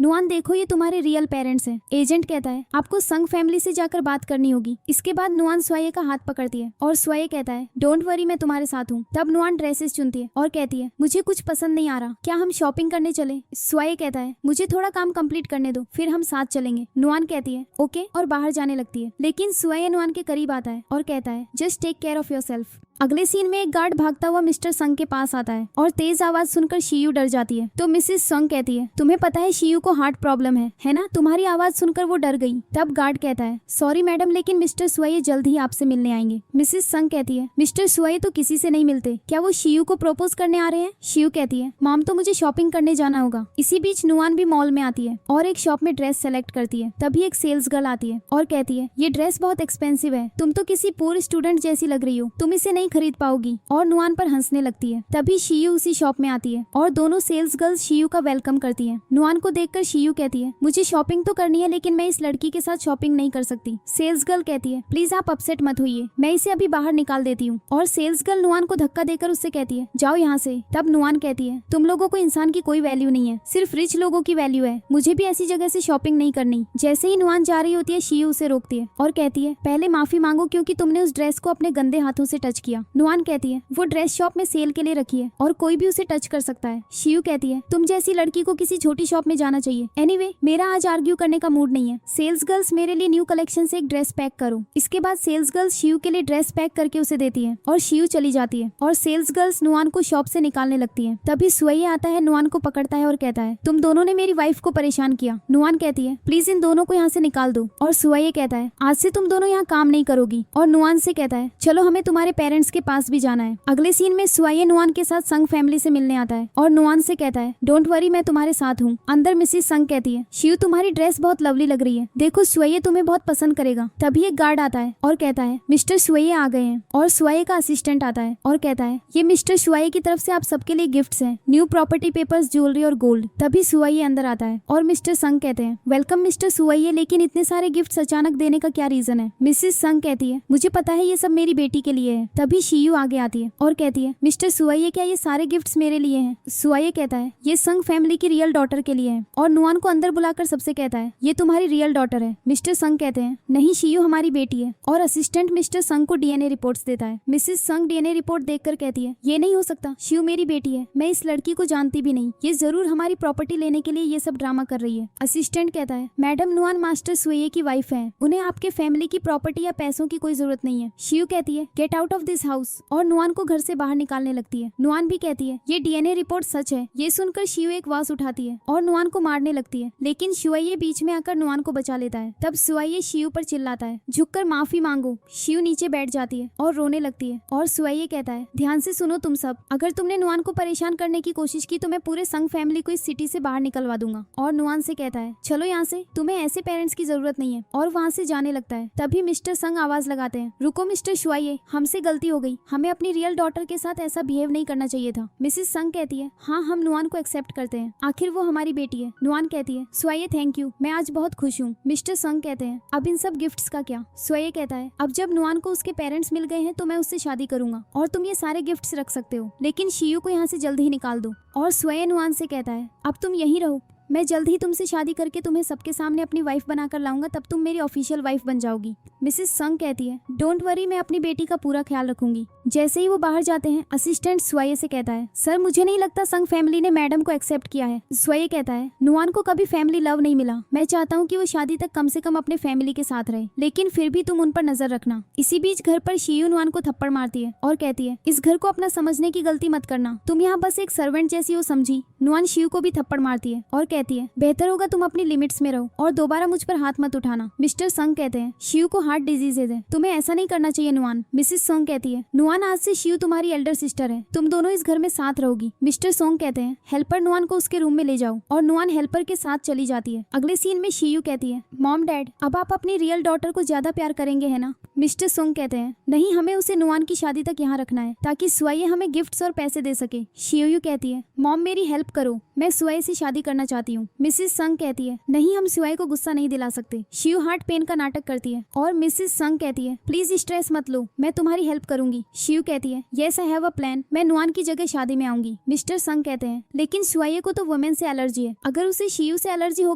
नुआन देखो ये तुम्हारे रियल पेरेंट्स हैं। एजेंट कहता है आपको संग फैमिली से जाकर बात करनी होगी। इसके बाद नुआन सुआये का हाथ पकड़ती है और सुआये कहता है डोंट वरी मैं तुम्हारे साथ हूँ। तब नुआन ड्रेसेस चुनती है और कहती है मुझे कुछ पसंद नहीं आ रहा, क्या हम शॉपिंग करने चले? सुआये कहता है मुझे थोड़ा काम कंप्लीट करने दो फिर हम साथ चलेंगे। नुआन कहती है ओके और बाहर जाने लगती है, लेकिन सुआये नुआन के करीब आता है और कहता है just take care of yourself. अगले सीन में एक गार्ड भागता हुआ मिस्टर संग के पास आता है और तेज आवाज सुनकर शियू डर जाती है। तो मिसेस संग कहती है तुम्हें पता है शियू को हार्ट प्रॉब्लम है ना? तुम्हारी आवाज सुनकर वो डर गई। तब गार्ड कहता है सॉरी मैडम लेकिन मिस्टर सुआये जल्द ही आपसे मिलने आएंगे। मिसेस संग कहती है मिस्टर सुआये तो किसी से नहीं मिलते, क्या वो शियू को प्रपोज करने आ रहे हैं? शियू कहती है मॉम तो मुझे शॉपिंग करने जाना होगा। इसी बीच नुआन भी मॉल में आती है और एक शॉप में ड्रेस सेलेक्ट करती है। तभी एक सेल्स गर्ल आती है और कहती है ये ड्रेस बहुत एक्सपेंसिव है, तुम तो किसी पुअर स्टूडेंट जैसी लग रही हो, तुम इसे नहीं खरीद पाओगी। और नुआन पर हंसने लगती है। तभी शियू उसी शॉप में आती है और दोनों सेल्स गर्ल्स शियू का वेलकम करती है। नुआन को देखकर शियू कहती है मुझे शॉपिंग तो करनी है लेकिन मैं इस लड़की के साथ शॉपिंग नहीं कर सकती। सेल्स गर्ल कहती है प्लीज आप अपसेट मत होइए, मैं इसे अभी बाहर निकाल देती हूँ। और सेल्स गर्ल नुआन को धक्का देकर उससे कहती है जाओ यहाँ से। तब नुआन कहती है तुम लोगों को इंसान की कोई वैल्यू नहीं है, सिर्फ रिच लोगों की वैल्यू है, मुझे भी ऐसी जगह से शॉपिंग नहीं करनी। जैसे ही नुआन जा रही होती है शियू उसे रोकती है और कहती है पहले माफी मांगो क्योंकि तुमने उस ड्रेस को अपने गंदे हाथों से टच किया। नुआन कहती है वो ड्रेस शॉप में सेल के लिए रखी है और कोई भी उसे टच कर सकता है। शियू कहती है तुम जैसी लड़की को किसी छोटी शॉप में जाना चाहिए। एनीवे मेरा आज आर्ग्यू करने का मूड नहीं है। सेल्स गर्ल्स मेरे लिए न्यू कलेक्शन से एक ड्रेस पैक करो। इसके बाद सेल्स गर्ल्स शियू के लिए ड्रेस पैक करके उसे देती है और शियू चली जाती है और सेल्स गर्ल्स नुआन को शॉप से निकालने लगती है। तभी सुआये आता है, नुआन को पकड़ता है और कहता है तुम दोनों ने मेरी वाइफ को परेशान किया। नुआन कहती है प्लीज इन दोनों को यहाँ से निकाल दो। और सुआये कहता है आज से तुम दोनों यहाँ काम नहीं करोगी। और नुआन से कहता है चलो हमें तुम्हारे पेरेंट्स के पास भी जाना है। अगले सीन में सुआये नुआन के साथ संग फैमिली से मिलने आता है और नुआन से कहता है डोंट वरी मैं तुम्हारे साथ हूँ। अंदर मिसेस संग कहती है शियू तुम्हारी ड्रेस बहुत लवली लग रही है, देखो सुआये तुम्हें बहुत पसंद करेगा। तभी एक गार्ड आता है और कहता है मिस्टर सुआये आ गए हैं। और सुआये का असिस्टेंट आता है और कहता है ये मिस्टर सुआये की तरफ से आप सबके लिए गिफ्ट्स हैं, न्यू प्रॉपर्टी पेपर्स, ज्वेलरी और गोल्ड। तभी सुआये अंदर आता है और मिस्टर संग कहते हैं वेलकम मिस्टर सुआये, लेकिन इतने सारे गिफ्ट्स अचानक देने का क्या रीजन है? मिसेस संग कहती है मुझे पता है ये सब मेरी बेटी के लिए है। तभी शियू आगे आती है और कहती है मिस्टर सुआये क्या ये सारे गिफ्ट्स मेरे लिए हैं? सुआये कहता है ये संग फैमिली की रियल डॉटर के लिए है। और नुआन को अंदर बुलाकर सबसे कहता है ये तुम्हारी रियल डॉटर है। मिस्टर संग कहते हैं नहीं शियू हमारी बेटी है। और असिस्टेंट मिस्टर संग को डीएनए रिपोर्ट्स देता है। मिसेस संग डीएनए रिपोर्ट देखकर कहती है ये नहीं हो सकता, शियू मेरी बेटी है, मैं इस लड़की को जानती भी नहीं, ये जरूर हमारी प्रॉपर्टी लेने के लिए ये सब ड्रामा कर रही है। असिस्टेंट कहता है मैडम नुआन मास्टर सुआये की वाइफ है, उन्हें आपके फैमिली की प्रॉपर्टी या पैसों की कोई जरूरत नहीं है। शियू कहती है get out of this house और नुआन को घर से बाहर निकालने लगती है। नुआन भी कहती है ये डीएनए रिपोर्ट सच है। ये सुनकर शियू एक वास उठाती है और नुआन को मारने लगती है, लेकिन सुआये बीच में आकर नुआन को बचा लेता है। तब सुआये शियू पर चिल्लाता है झुककर माफी मांगो। शियू नीचे बैठ जाती है और रोने लगती है और सुआये कहता है ध्यान से सुनो तुम सब, अगर तुमने नुआन को परेशान करने की कोशिश की तो मैं पूरे संग फैमिली को इस सिटी से बाहर निकलवा दूंगा। और नुआन से कहता है चलो यहाँ से, तुम्हें ऐसे पेरेंट्स की जरूरत नहीं है। और वहाँ से जाने लगता है। तभी मिस्टर संग आवाज लगाते हैं रुको मिस्टर सुआये, हमसे गलती हो गई, हमें अपनी रियल डॉटर के साथ ऐसा बिहेव नहीं करना चाहिए था। मिसेस संग कहती है हाँ हम नुआन को एक्सेप्ट करते हैं, आखिर वो हमारी बेटी है। नुआन कहती है सुआये थैंक यू, मैं आज बहुत खुश हूँ। मिस्टर संग कहते हैं अब इन सब गिफ्ट्स का क्या? सुआये कहता है अब जब नुआन को उसके पेरेंट्स मिल गए हैं तो मैं उससे शादी करूंगा और तुम ये सारे गिफ्ट्स रख सकते हो, लेकिन शियू को यहाँ से जल्द ही निकाल दो। और सुआये नुआन से कहता है अब तुम यहीं रहो, मैं जल्द ही तुमसे शादी करके तुम्हें सबके सामने अपनी वाइफ बनाकर लाऊंगा, तब तुम मेरी ऑफिशियल वाइफ बन जाओगी। मिसेस संग कहती है डोंट वरी, मैं अपनी बेटी का पूरा ख्याल रखूंगी। जैसे ही वो बाहर जाते हैं असिस्टेंट सुआये से कहता है सर मुझे नहीं लगता संग फैमिली ने मैडम को एक्सेप्ट किया है। सुआये कहता है नुआन को कभी फैमिली लव नहीं मिला, मैं चाहता हूँ कि वो शादी तक कम से कम अपने फैमिली के साथ रहे, लेकिन फिर भी तुम उन पर नजर रखना। इसी बीच घर पर शियू नुआन को थप्पड़ मारती है और कहती है इस घर को अपना समझने की गलती मत करना, तुम यहाँ बस एक सर्वेंट जैसी हो समझी। नुआन शियू को भी थप्पड़ मारती है और कहती है बेहतर होगा तुम अपनी लिमिट्स में रहो और दोबारा मुझ पर हाथ मत उठाना। मिस्टर संग कहते हैं शियू को हार्ट डिजीजेज है, तुम्हें ऐसा नहीं करना चाहिए नुआन। मिसेस सोंग कहती है नुआन आज से शियू तुम्हारी एल्डर सिस्टर है, तुम दोनों इस घर में साथ रहोगी। मिस्टर सोंग कहते हैं हेल्पर नुआन को उसके रूम में ले जाओ और नुआन हेल्पर के साथ चली जाती है। अगले सीन में शियू कहती है मॉम डैड अब आप अपनी रियल डॉटर को ज्यादा प्यार करेंगे है ना। मिस्टर सोंग कहते हैं नहीं, हमें उसे नुआन की शादी तक यहाँ रखना है ताकि सुआये हमें गिफ्ट्स और पैसे दे सके। शियू कहती है मॉम मेरी हेल्प करो, मैं सुआये से शादी करना चाहती हूँ। मिसेस संग कहती है नहीं, हम सुआये को गुस्सा नहीं दिला सकते। शियू हार्ट पेन का नाटक करती है और मिसेस संग कहती है प्लीज स्ट्रेस मत लो, मैं तुम्हारी हेल्प करूंगी। शियू कहती है yes I have a plan, मैं नुआन की जगह शादी में आऊंगी। मिस्टर संग कहते हैं लेकिन सुआये को तो वुमेन से एलर्जी है, अगर उसे शियू से एलर्जी हो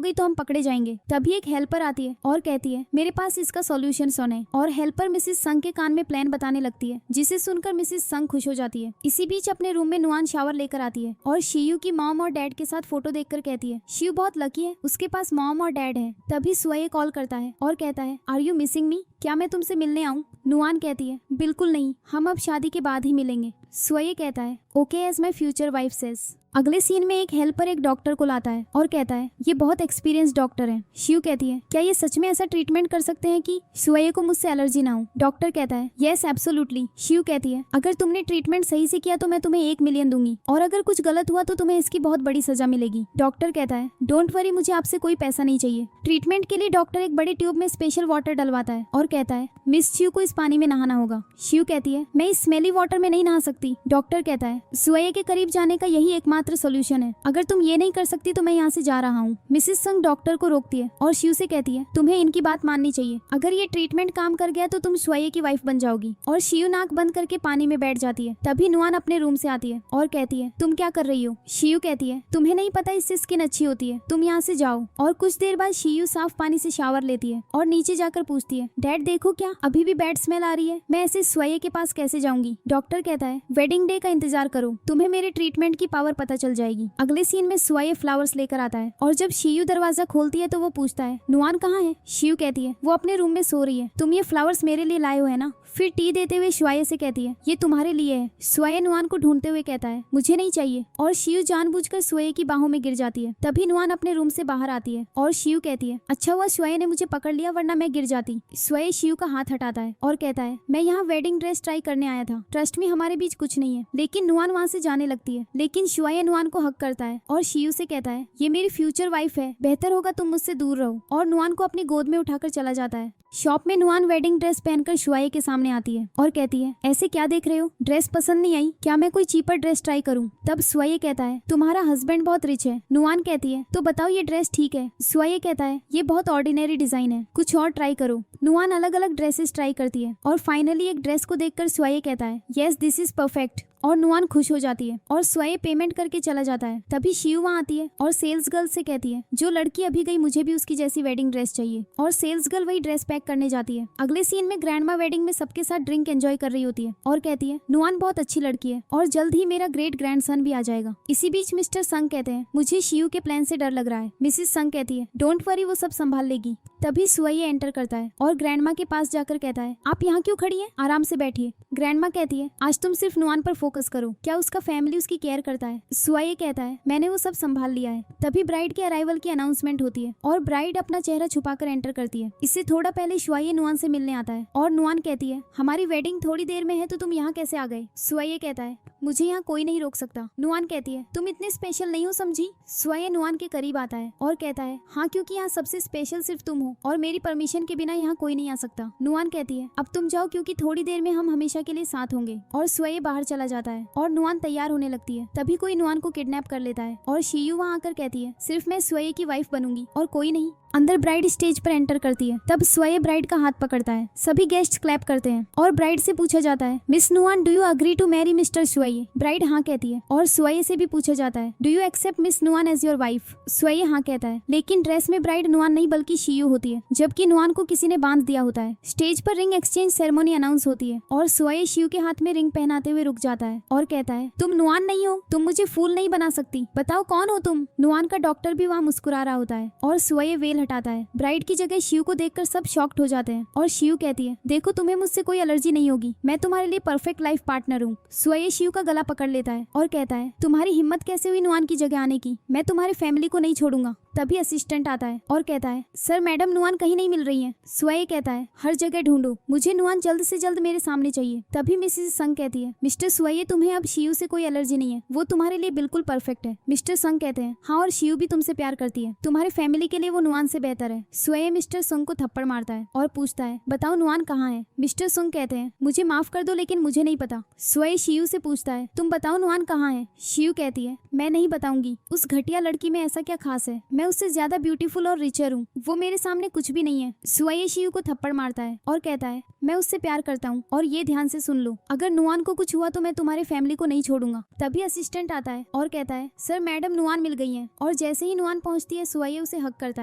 गई तो हम पकड़े जाएंगे। तभी एक हेल्पर आती है और कहती है मेरे पास इसका सॉल्यूशन सुने, और हेल्पर मिसेस संग के कान में प्लान बताने लगती है जिसे सुनकर मिसेस संग खुश हो जाती है। इसी बीच अपने रूम में नुआन शावर लेकर आती है और शियू की मॉम और डैड के साथ फोटो देखकर कहती है शियू बहुत लकी है, उसके पास मॉम और डैड है। तभी सुआये कॉल करता है और कहता है आर यू मिसिंग मी, क्या मैं तुमसे मिलने आऊं। नुआन कहती है बिल्कुल नहीं, हम अब शादी के बाद ही मिलेंगे। सुआये कहता है okay as my future wife says. अगले सीन में एक हेल्पर एक डॉक्टर को लाता है और कहता है ये बहुत एक्सपीरियंस डॉक्टर है। शियू कहती है क्या ये सच में ऐसा ट्रीटमेंट कर सकते हैं कि सुआये को मुझसे एलर्जी ना हो। डॉक्टर कहता है यस एब्सोल्युटली। शियू कहती है अगर तुमने ट्रीटमेंट सही से किया तो मैं तुम्हें 1 मिलियन दूंगी, और अगर कुछ गलत हुआ तो तुम्हें इसकी बहुत बड़ी सजा मिलेगी। डॉक्टर कहता है डोंट वरी, मुझे आपसे कोई पैसा नहीं चाहिए। ट्रीटमेंट के लिए डॉक्टर एक बड़े ट्यूब में स्पेशल वाटर डलवाता है और कहता है मिस शियू को इस पानी में नहाना होगा। शियू कहती है मैं इस स्मेली वाटर में नहीं नहा सकती। डॉक्टर कहता है सुआये के करीब जाने का यही एकमात्र सोल्यूशन है, अगर तुम ये नहीं कर सकती तो मैं यहाँ से जा रहा हूँ। मिसेस संग डॉक्टर को रोकती है और शियू से कहती है तुम्हें इनकी बात माननी चाहिए, अगर ये ट्रीटमेंट काम कर गया तो तुम सुआये की वाइफ बन जाओगी। और शियू नाक बंद करके पानी में बैठ जाती है। तभी नुआन अपने रूम से आती है और कहती है तुम क्या कर रही हो। शियू कहती है तुम्हें नहीं पता इससे स्किन अच्छी होती है, तुम यहाँ से जाओ। और कुछ देर बाद शियू साफ पानी से शावर लेती है और नीचे जाकर पूछती है डैड देखो क्या अभी भी बैड स्मेल आ रही है, मैं ऐसे सुआये के पास कैसे जाऊंगी। डॉक्टर कहता है वेडिंग डे का इंतजार करो, तुम्हें मेरे ट्रीटमेंट की पावर पता चल जाएगी। अगले सीन में सुआये फ्लावर्स लेकर आता है और जब शियू दरवाजा खोलती है तो वो पूछता है नुआन कहाँ है। शियू कहती है वो अपने रूम में सो रही है, तुम ये फ्लावर्स मेरे लिए लाए हो है ना। फिर टी देते हुए सुआये से कहती है ये तुम्हारे लिए है। सुआये नुआन को ढूंढते हुए कहता है मुझे नहीं चाहिए, और शियू जानबूझकर सुआये की बाहों में गिर जाती है। तभी नुआन अपने रूम से बाहर आती है और शियू कहती है अच्छा हुआ सुआये ने मुझे पकड़ लिया, वरना मैं गिर जाती। सुआये शियू का हाथ हटाता है और कहता है मैं यहाँ वेडिंग ड्रेस ट्राई करने आया था, ट्रस्ट में हमारे बीच कुछ नहीं है। लेकिन नुआन वहाँ से जाने लगती है, लेकिन सुआये नुआन को हक करता है और शियू से कहता है ये मेरी फ्यूचर वाइफ है, बेहतर होगा तुम मुझसे दूर रहो, और नुआन को अपनी गोद में उठाकर चला जाता है। शॉप में नुआन वेडिंग ड्रेस पहनकर सुआये के सामने आती है और कहती है ऐसे क्या देख रहे हो, ड्रेस पसंद नहीं आई, क्या मैं कोई चीपर ड्रेस ट्राई करूं। तब सुआये कहता है तुम्हारा हस्बैंड बहुत रिच है। नुआन कहती है तो बताओ ये ड्रेस ठीक है। सुआये कहता है ये बहुत ऑर्डिनरी डिजाइन है, कुछ और ट्राई करो। नुआन अलग अलग ड्रेसेस ट्राई करती है और फाइनली एक ड्रेस को देखकर सुआये कहता है यस दिस इज परफेक्ट, और नुआन खुश हो जाती है और सुआये पेमेंट करके चला जाता है। तभी शियू वहाँ आती है और सेल्स गर्ल से कहती है जो लड़की अभी गई मुझे भी उसकी जैसी वेडिंग ड्रेस चाहिए, और सेल्स गर्ल वही ड्रेस पैक करने जाती है। अगले सीन में ग्रैंडमा वेडिंग में सबके साथ ड्रिंक एंजॉय कर रही होती है और कहती है नुआन बहुत अच्छी लड़की है और जल्द ही मेरा ग्रेट ग्रैंडसन भी आ जाएगा। इसी बीच मिस्टर संग कहते हैं मुझे शियू के प्लान से डर लग रहा है। मिसेस संग कहती है डोंट वरी, वो सब संभाल लेगी। तभी सुआये एंटर करता है और ग्रैंडमा के पास जाकर कहता है आप यहाँ क्यों खड़ी हैं, आराम से बैठिए। ग्रैंडमा कहती है आज तुम सिर्फ नुआन पर फोकस करो, क्या उसका फैमिली उसकी केयर करता है। सुआये कहता है मैंने वो सब संभाल लिया है। तभी ब्राइड के अराइवल की अनाउंसमेंट होती है और ब्राइड अपना चेहरा छुपाकर एंटर करती है। इससे थोड़ा पहले सुआये नुआन से मिलने आता है और नुआन कहती है हमारी वेडिंग थोड़ी देर में है तो तुम यहाँ कैसे आ गए। सुआये कहता है मुझे यहाँ कोई नहीं रोक सकता। नुआन कहती है तुम इतने स्पेशल नहीं हो समझी। सुआये नुआन के करीब आता है और कहता है हाँ क्योंकि यहाँ सबसे स्पेशल सिर्फ तुम हो और मेरी परमिशन के बिना यहाँ कोई नहीं आ सकता। नुआन कहती है अब तुम जाओ क्योंकि थोड़ी देर में हम हमेशा के लिए साथ होंगे, और सुआये बाहर चला जाता है और नुआन तैयार होने लगती है। तभी कोई नुआन को किडनैप कर लेता है और शियू वहाँ आकर कहती है सिर्फ मैं सुआये की वाइफ बनूंगी और कोई नहीं। अंदर ब्राइड स्टेज पर एंटर करती है। तब सुआये ब्राइड का हाथ पकड़ता है, सभी गेस्ट क्लैप करते हैं और ब्राइड से पूछा जाता है miss Nuan do you agree to marry mister Suaye. Bride हाँ कहती है और सुआये से भी पूछा जाता है do you accept Miss Nuan as your wife. सुआये हाँ कहता है, लेकिन ड्रेस में ब्राइड नुआन नहीं बल्कि शियू होती है, जबकि नुआन को किसी ने बांध दिया होता है। स्टेज पर रिंग एक्सचेंज सेरेमनी अनाउंस होती है और सुआये शियू के हाथ में रिंग पहनाते हुए रुक जाता है। है और कहता है तुम नुआन नहीं हो, तुम मुझे फूल नहीं बना सकती, बताओ कौन हो तुम। नुआन का डॉक्टर भी वहाँ मुस्कुरा रहा होता है और सुअये वेल हटाता है। ब्राइड की जगह शिव को देखकर सब शॉक्ड हो जाते हैं और शिव कहती है देखो तुम्हें मुझसे कोई एलर्जी नहीं होगी, मैं तुम्हारे लिए परफेक्ट लाइफ पार्टनर हूँ। सुअये शिव का गला पकड़ लेता है और कहता है तुम्हारी हिम्मत कैसे हुई नुआन की जगह आने की, मैं तुम्हारी फैमिली को नहीं छोड़ूंगा। तभी असिस्टेंट आता है और कहता है सर मैडम नुआन कहीं नहीं मिल रही है। सुअये कहता है हर जगह ढूंढो, मुझे नुआन जल्द से जल्द मेरे सामने चाहिए। तभी मिसेस संग कहती है मिस्टर सुअये तुम्हें अब शिव से कोई एलर्जी नहीं है, वो तुम्हारे लिए बिल्कुल परफेक्ट है। मिस्टर संग कहते हैं हाँ और शिव भी तुमसे प्यार करती है, तुम्हारे फैमिली के लिए वो नुआन से बेहतर है। सुअये मिस्टर संग को थप्पड़ मारता है और पूछता है बताओ नुआन कहाँ है। मिस्टर संग कहते हैं मुझे माफ कर दो लेकिन मुझे नहीं पता। सुअये शिव से पूछता है तुम बताओ नुआन कहाँ है। शिव कहती है मैं नहीं बताऊंगी, उस घटिया लड़की में ऐसा क्या खास है, मैं उससे ज्यादा ब्यूटीफुल और रिचर हूँ, वो मेरे सामने कुछ भी नहीं है। सुअये शिव को थप्पड़ मारता है और कहता है मैं उससे प्यार करता हूँ और ये ध्यान से सुन लो, अगर नुआन को कुछ हुआ तो मैं तुम्हारी फैमिली को नहीं छोड़ूंगा। तभी असिस्टेंट आता है और कहता है सर मैडम नुआन मिल गई है। और जैसे ही नुआन पहुंचती है सुअये उसे हक करता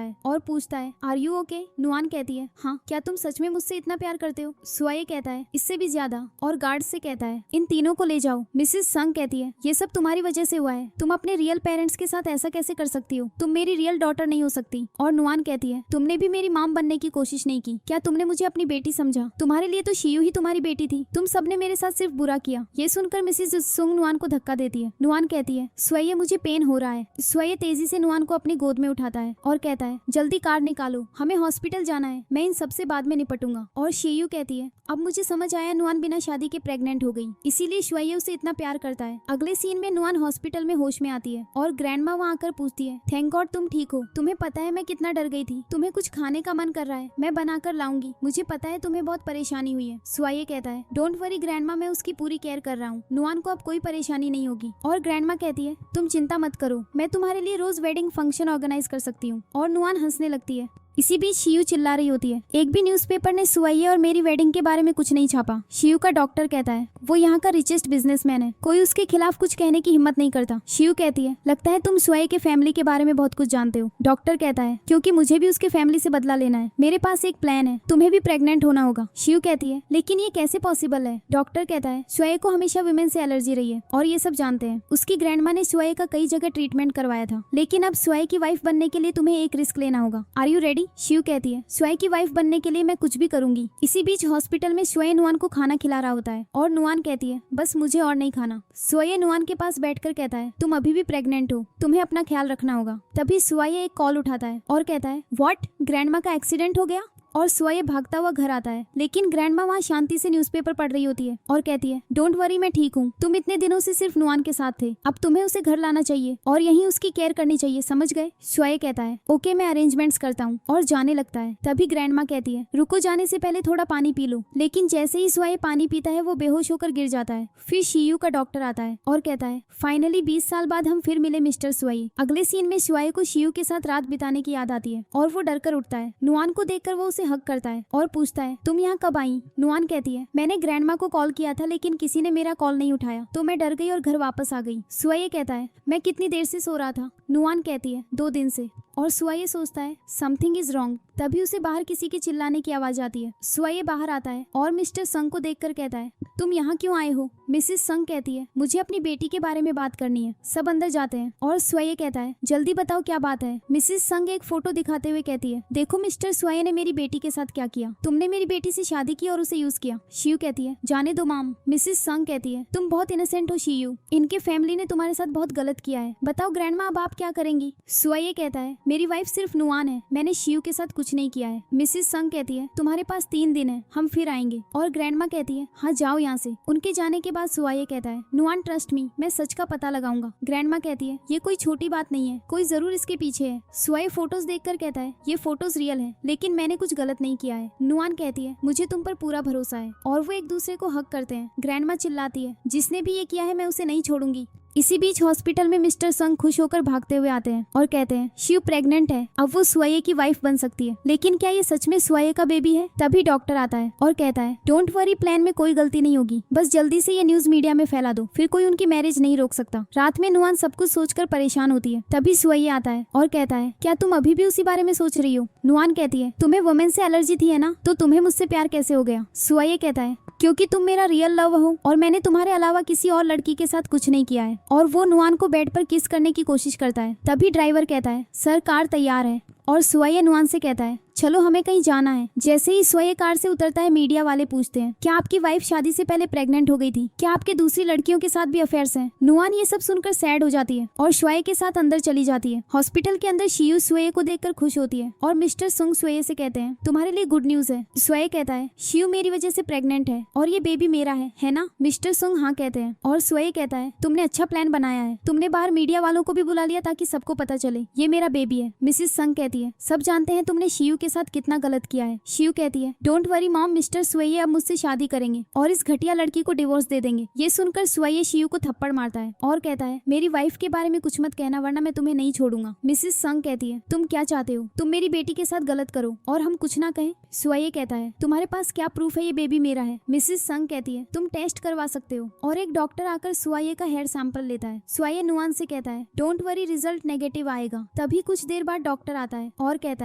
है और पूछता है आर यू ओके। नुआन कहती है हाँ, क्या तुम सच में मुझसे इतना प्यार करते हो। सुअये कहता है इससे भी ज्यादा और गार्ड से कहता है इन तीनों को ले जाओ। मिसेस संग कहती है ये सब तुम्हारी वजह से हुआ है, तुम अपने रियल पेरेंट्स के साथ ऐसा कैसे कर सकती हो, तुम मेरी रियल डॉटर नहीं हो सकती। और नुआन कहती है तुमने भी मेरी मॉम बनने की कोशिश नहीं की, क्या तुमने मुझे अपनी बेटी समझा, तुम्हारे लिए तो शियू ही तुम्हारी बेटी थी, तुम सबने मेरे साथ सिर्फ बुरा किया। ये सुनकर मिसेस सुंग नुआन को धक्का देती है। नुआन कहती है सुअये मुझे पेन हो रहा है। सुअये तेजी से नुआन को अपनी गोद में उठाता है और कहता है जल्दी कार निकालो, हमें हॉस्पिटल जाना है, मैं इन सबसे बाद में निपटूंगा। और शियू कहती है अब मुझे समझ आया नुआन बिना शादी के प्रेग्नेंट हो गई, इसीलिए सुअये उसे इतना प्यार करता है। अगले सीन में नुआन हॉस्पिटल में होश में आती है और ग्रैंडमा वहाँ आकर पूछती है थैंक गॉड तुम ठीक हो, तुम्हें पता है मैं कितना डर गई थी, तुम्हें कुछ खाने का मन कर रहा है, मैं बनाकर लाऊंगी, मुझे पता है तुम्हें बहुत परेशानी हुई है। सुअये कहता है डोंट वरी ग्रैंडमा, मैं उसकी पूरी केयर कर रहा हूँ, नुआन को अब कोई परेशानी नहीं होगी। और ग्रैंडमा कहती है तुम चिंता मत करो, मैं तुम्हारे लिए रोज वेडिंग फंक्शन ऑर्गेनाइज कर सकती हूँ। और नुआन हंसने लगती है। इसी बीच शियू चिल्ला रही होती है एक भी न्यूज़पेपर ने सुअये और मेरी वेडिंग के बारे में कुछ नहीं छापा। शियू का डॉक्टर कहता है वो यहाँ का रिचेस्ट बिजनेसमैन है, कोई उसके खिलाफ कुछ कहने की हिम्मत नहीं करता। शियू कहती है लगता है तुम सुअये के फैमिली के बारे में बहुत कुछ जानते हो। डॉक्टर कहता है क्योंकि मुझे भी उसके फैमिली से बदला लेना है, मेरे पास एक प्लान है, तुम्हें भी प्रेग्नेंट होना होगा। शियू कहती है लेकिन ये कैसे पॉसिबल है। डॉक्टर कहता है सुअये को हमेशा वुमेन से एलर्जी रही है और ये सब जानते हैं, उसकी ग्रैंडमा ने सुअये का कई जगह ट्रीटमेंट करवाया था, लेकिन अब सुअये की वाइफ बनने के लिए तुम्हें एक रिस्क लेना होगा। Are you ready. शियू कहती है सुअये की वाइफ बनने के लिए मैं कुछ भी करूंगी। इसी बीच हॉस्पिटल में सुअये नुआन को खाना खिला रहा होता है और नुआन कहती है बस मुझे और नहीं खाना। सुअये नुआन के पास बैठकर कहता है तुम अभी भी प्रेग्नेंट हो, तुम्हें अपना ख्याल रखना होगा। तभी सुअये एक कॉल उठाता है और कहता है व्हाट, ग्रैंडमा का एक्सीडेंट हो गया। और सुअये भागता हुआ घर आता है, लेकिन ग्रैंडमा वहाँ शांति से न्यूज़पेपर पढ़ रही होती है और कहती है डोंट वरी मैं ठीक हूँ, तुम इतने दिनों से सिर्फ नुआन के साथ थे, अब तुम्हें उसे घर लाना चाहिए और यहीं उसकी केयर करनी चाहिए, समझ गए। सुअये कहता है ओके मैं अरेंजमेंट्स करता हूँ और जाने लगता है। तभी ग्रैंडमा कहती है रुको, जाने से पहले थोड़ा पानी पी लो। लेकिन जैसे ही सुअये पानी पीता है वो बेहोश होकर गिर जाता है। फिर शियू का डॉक्टर आता है और कहता है फाइनली 20 साल बाद हम फिर मिले मिस्टर सुअये। अगले सीन में सुअये को शियू के साथ रात बिताने की याद आती है और वो डर कर उठता है। नुआन को देखकर वो उसे हक करता है और पूछता है तुम यहाँ कब आई। नुआन कहती है मैंने ग्रैंडमा को कॉल किया था लेकिन किसी ने मेरा कॉल नहीं उठाया तो मैं डर गई और घर वापस आ गई। सुअये कहता है मैं कितनी देर से सो रहा था। नुआन कहती है 2 दिन से। और सुअये सोचता है समथिंग इज रॉन्ग। तभी उसे बाहर किसी के चिल्लाने की आवाज आती है। सुअये बाहर आता है और मिस्टर संग को देखकर कहता है तुम यहाँ क्यों आए हो। मिसेस संग कहती है मुझे अपनी बेटी के बारे में बात करनी है। सब अंदर जाते हैं और सुअये कहता है जल्दी बताओ क्या बात है। मिसेस संग एक फोटो दिखाते हुए कहती है देखो मिस्टर सुअये ने मेरी बेटी के साथ क्या किया, तुमने मेरी बेटी से शादी की और उसे यूज किया। शियू कहती है जाने दो माम। मिसेस संग कहती है तुम बहुत इनोसेंट हो शियू, इनके फैमिली ने तुम्हारे साथ बहुत गलत किया है, बताओ ग्रैंडमा अब आप क्या करेंगी। सुअये कहता है मेरी वाइफ सिर्फ नुआन है, मैंने शियू के साथ कुछ नहीं किया है। मिसेस संग कहती है तुम्हारे पास 3 दिन है, हम फिर आएंगे। और ग्रैंडमा कहती है हाँ जाओ यहाँ से। उनके जाने के बाद सुअये कहता है नुआन ट्रस्ट मी, मैं सच का पता लगाऊंगा। ग्रैंडमा कहती है ये कोई छोटी बात नहीं है, कोई जरूर इसके पीछे है। सुअये फोटोज देखकर कहता है ये फोटोज रियल है लेकिन मैंने कुछ गलत नहीं किया है। नुआन कहती है मुझे तुम पर पूरा भरोसा है और वो एक दूसरे को हक करते हैं। ग्रैंडमा चिल्लाती है जिसने भी ये किया है मैं उसे नहीं छोड़ूंगी। इसी बीच हॉस्पिटल में मिस्टर संग खुश होकर भागते हुए आते हैं और कहते हैं शिव प्रेग्नेंट है, अब वो सुअये की वाइफ बन सकती है, लेकिन क्या ये सच में सुअये का बेबी है। तभी डॉक्टर आता है और कहता है डोंट वरी, प्लान में कोई गलती नहीं होगी, बस जल्दी से ये न्यूज मीडिया में फैला दो, फिर कोई उनकी मैरिज नहीं रोक सकता। रात में नुआन सब कुछ सोचकर परेशान होती है। तभी सुअये आता है और कहता है क्या तुम अभी भी उसी बारे में सोच रही हो। नुआन कहती है तुम्हें वुमेन से एलर्जी थी है ना, तो तुम्हें मुझसे प्यार कैसे हो गया। सुअये कहता है क्योंकि तुम मेरा रियल लव हो और मैंने तुम्हारे अलावा किसी और लड़की के साथ कुछ नहीं किया है। और वो नुआन को बेड पर किस करने की कोशिश करता है। तभी ड्राइवर कहता है सर कार तैयार है और सुवाये नुआन से कहता है चलो हमें कहीं जाना है। जैसे ही सुवाये कार से उतरता है मीडिया वाले पूछते हैं क्या आपकी वाइफ शादी से पहले प्रेग्नेंट हो गई थी? क्या आपके दूसरी लड़कियों के साथ भी अफेयर्स हैं? नुआन ये सब सुनकर सैड हो जाती है और सुवाये के साथ अंदर चली जाती है। हॉस्पिटल के अंदर शियू सुवाये को देखकर खुश होती है और मिस्टर सुंग सुवाये से कहते हैं तुम्हारे लिए गुड न्यूज है। सुवाये कहता है शियू मेरी वजह से प्रेग्नेंट है और ये बेबी मेरा है ना? मिस्टर सुंग हाँ कहते हैं और सुवाये कहता है तुमने अच्छा प्लान बनाया है। तुमने बाहर मीडिया वालों को भी बुला लिया ताकि सबको पता चले ये मेरा बेबी है। मिसेस संग कहती है सब जानते हैं तुमने शियू के साथ कितना गलत किया है। शियू कहती है डोंट वरी मॉम, मिस्टर सुवाये अब मुझसे शादी करेंगे और इस घटिया लड़की को डिवोर्स दे देंगे। ये सुनकर सुवाये शियू को थप्पड़ मारता है और कहता है मेरी वाइफ के बारे में कुछ मत कहना वरना मैं तुम्हें नहीं छोड़ूंगा। मिसेस संग कहती है तुम क्या चाहते हो? तुम मेरी बेटी के साथ गलत करो और हम कुछ ना कहें। सुवाये कहता है तुम्हारे पास क्या प्रूफ है ये बेबी मेरा है? मिसेस संग कहती है तुम टेस्ट करवा सकते हो और एक डॉक्टर आकर सुवाये का हेयर सैंपल लेता है। सुवाये नुआन से कहता है डोंट वरी रिजल्ट नेगेटिव आएगा। तभी कुछ देर बाद डॉक्टर आता है और कहता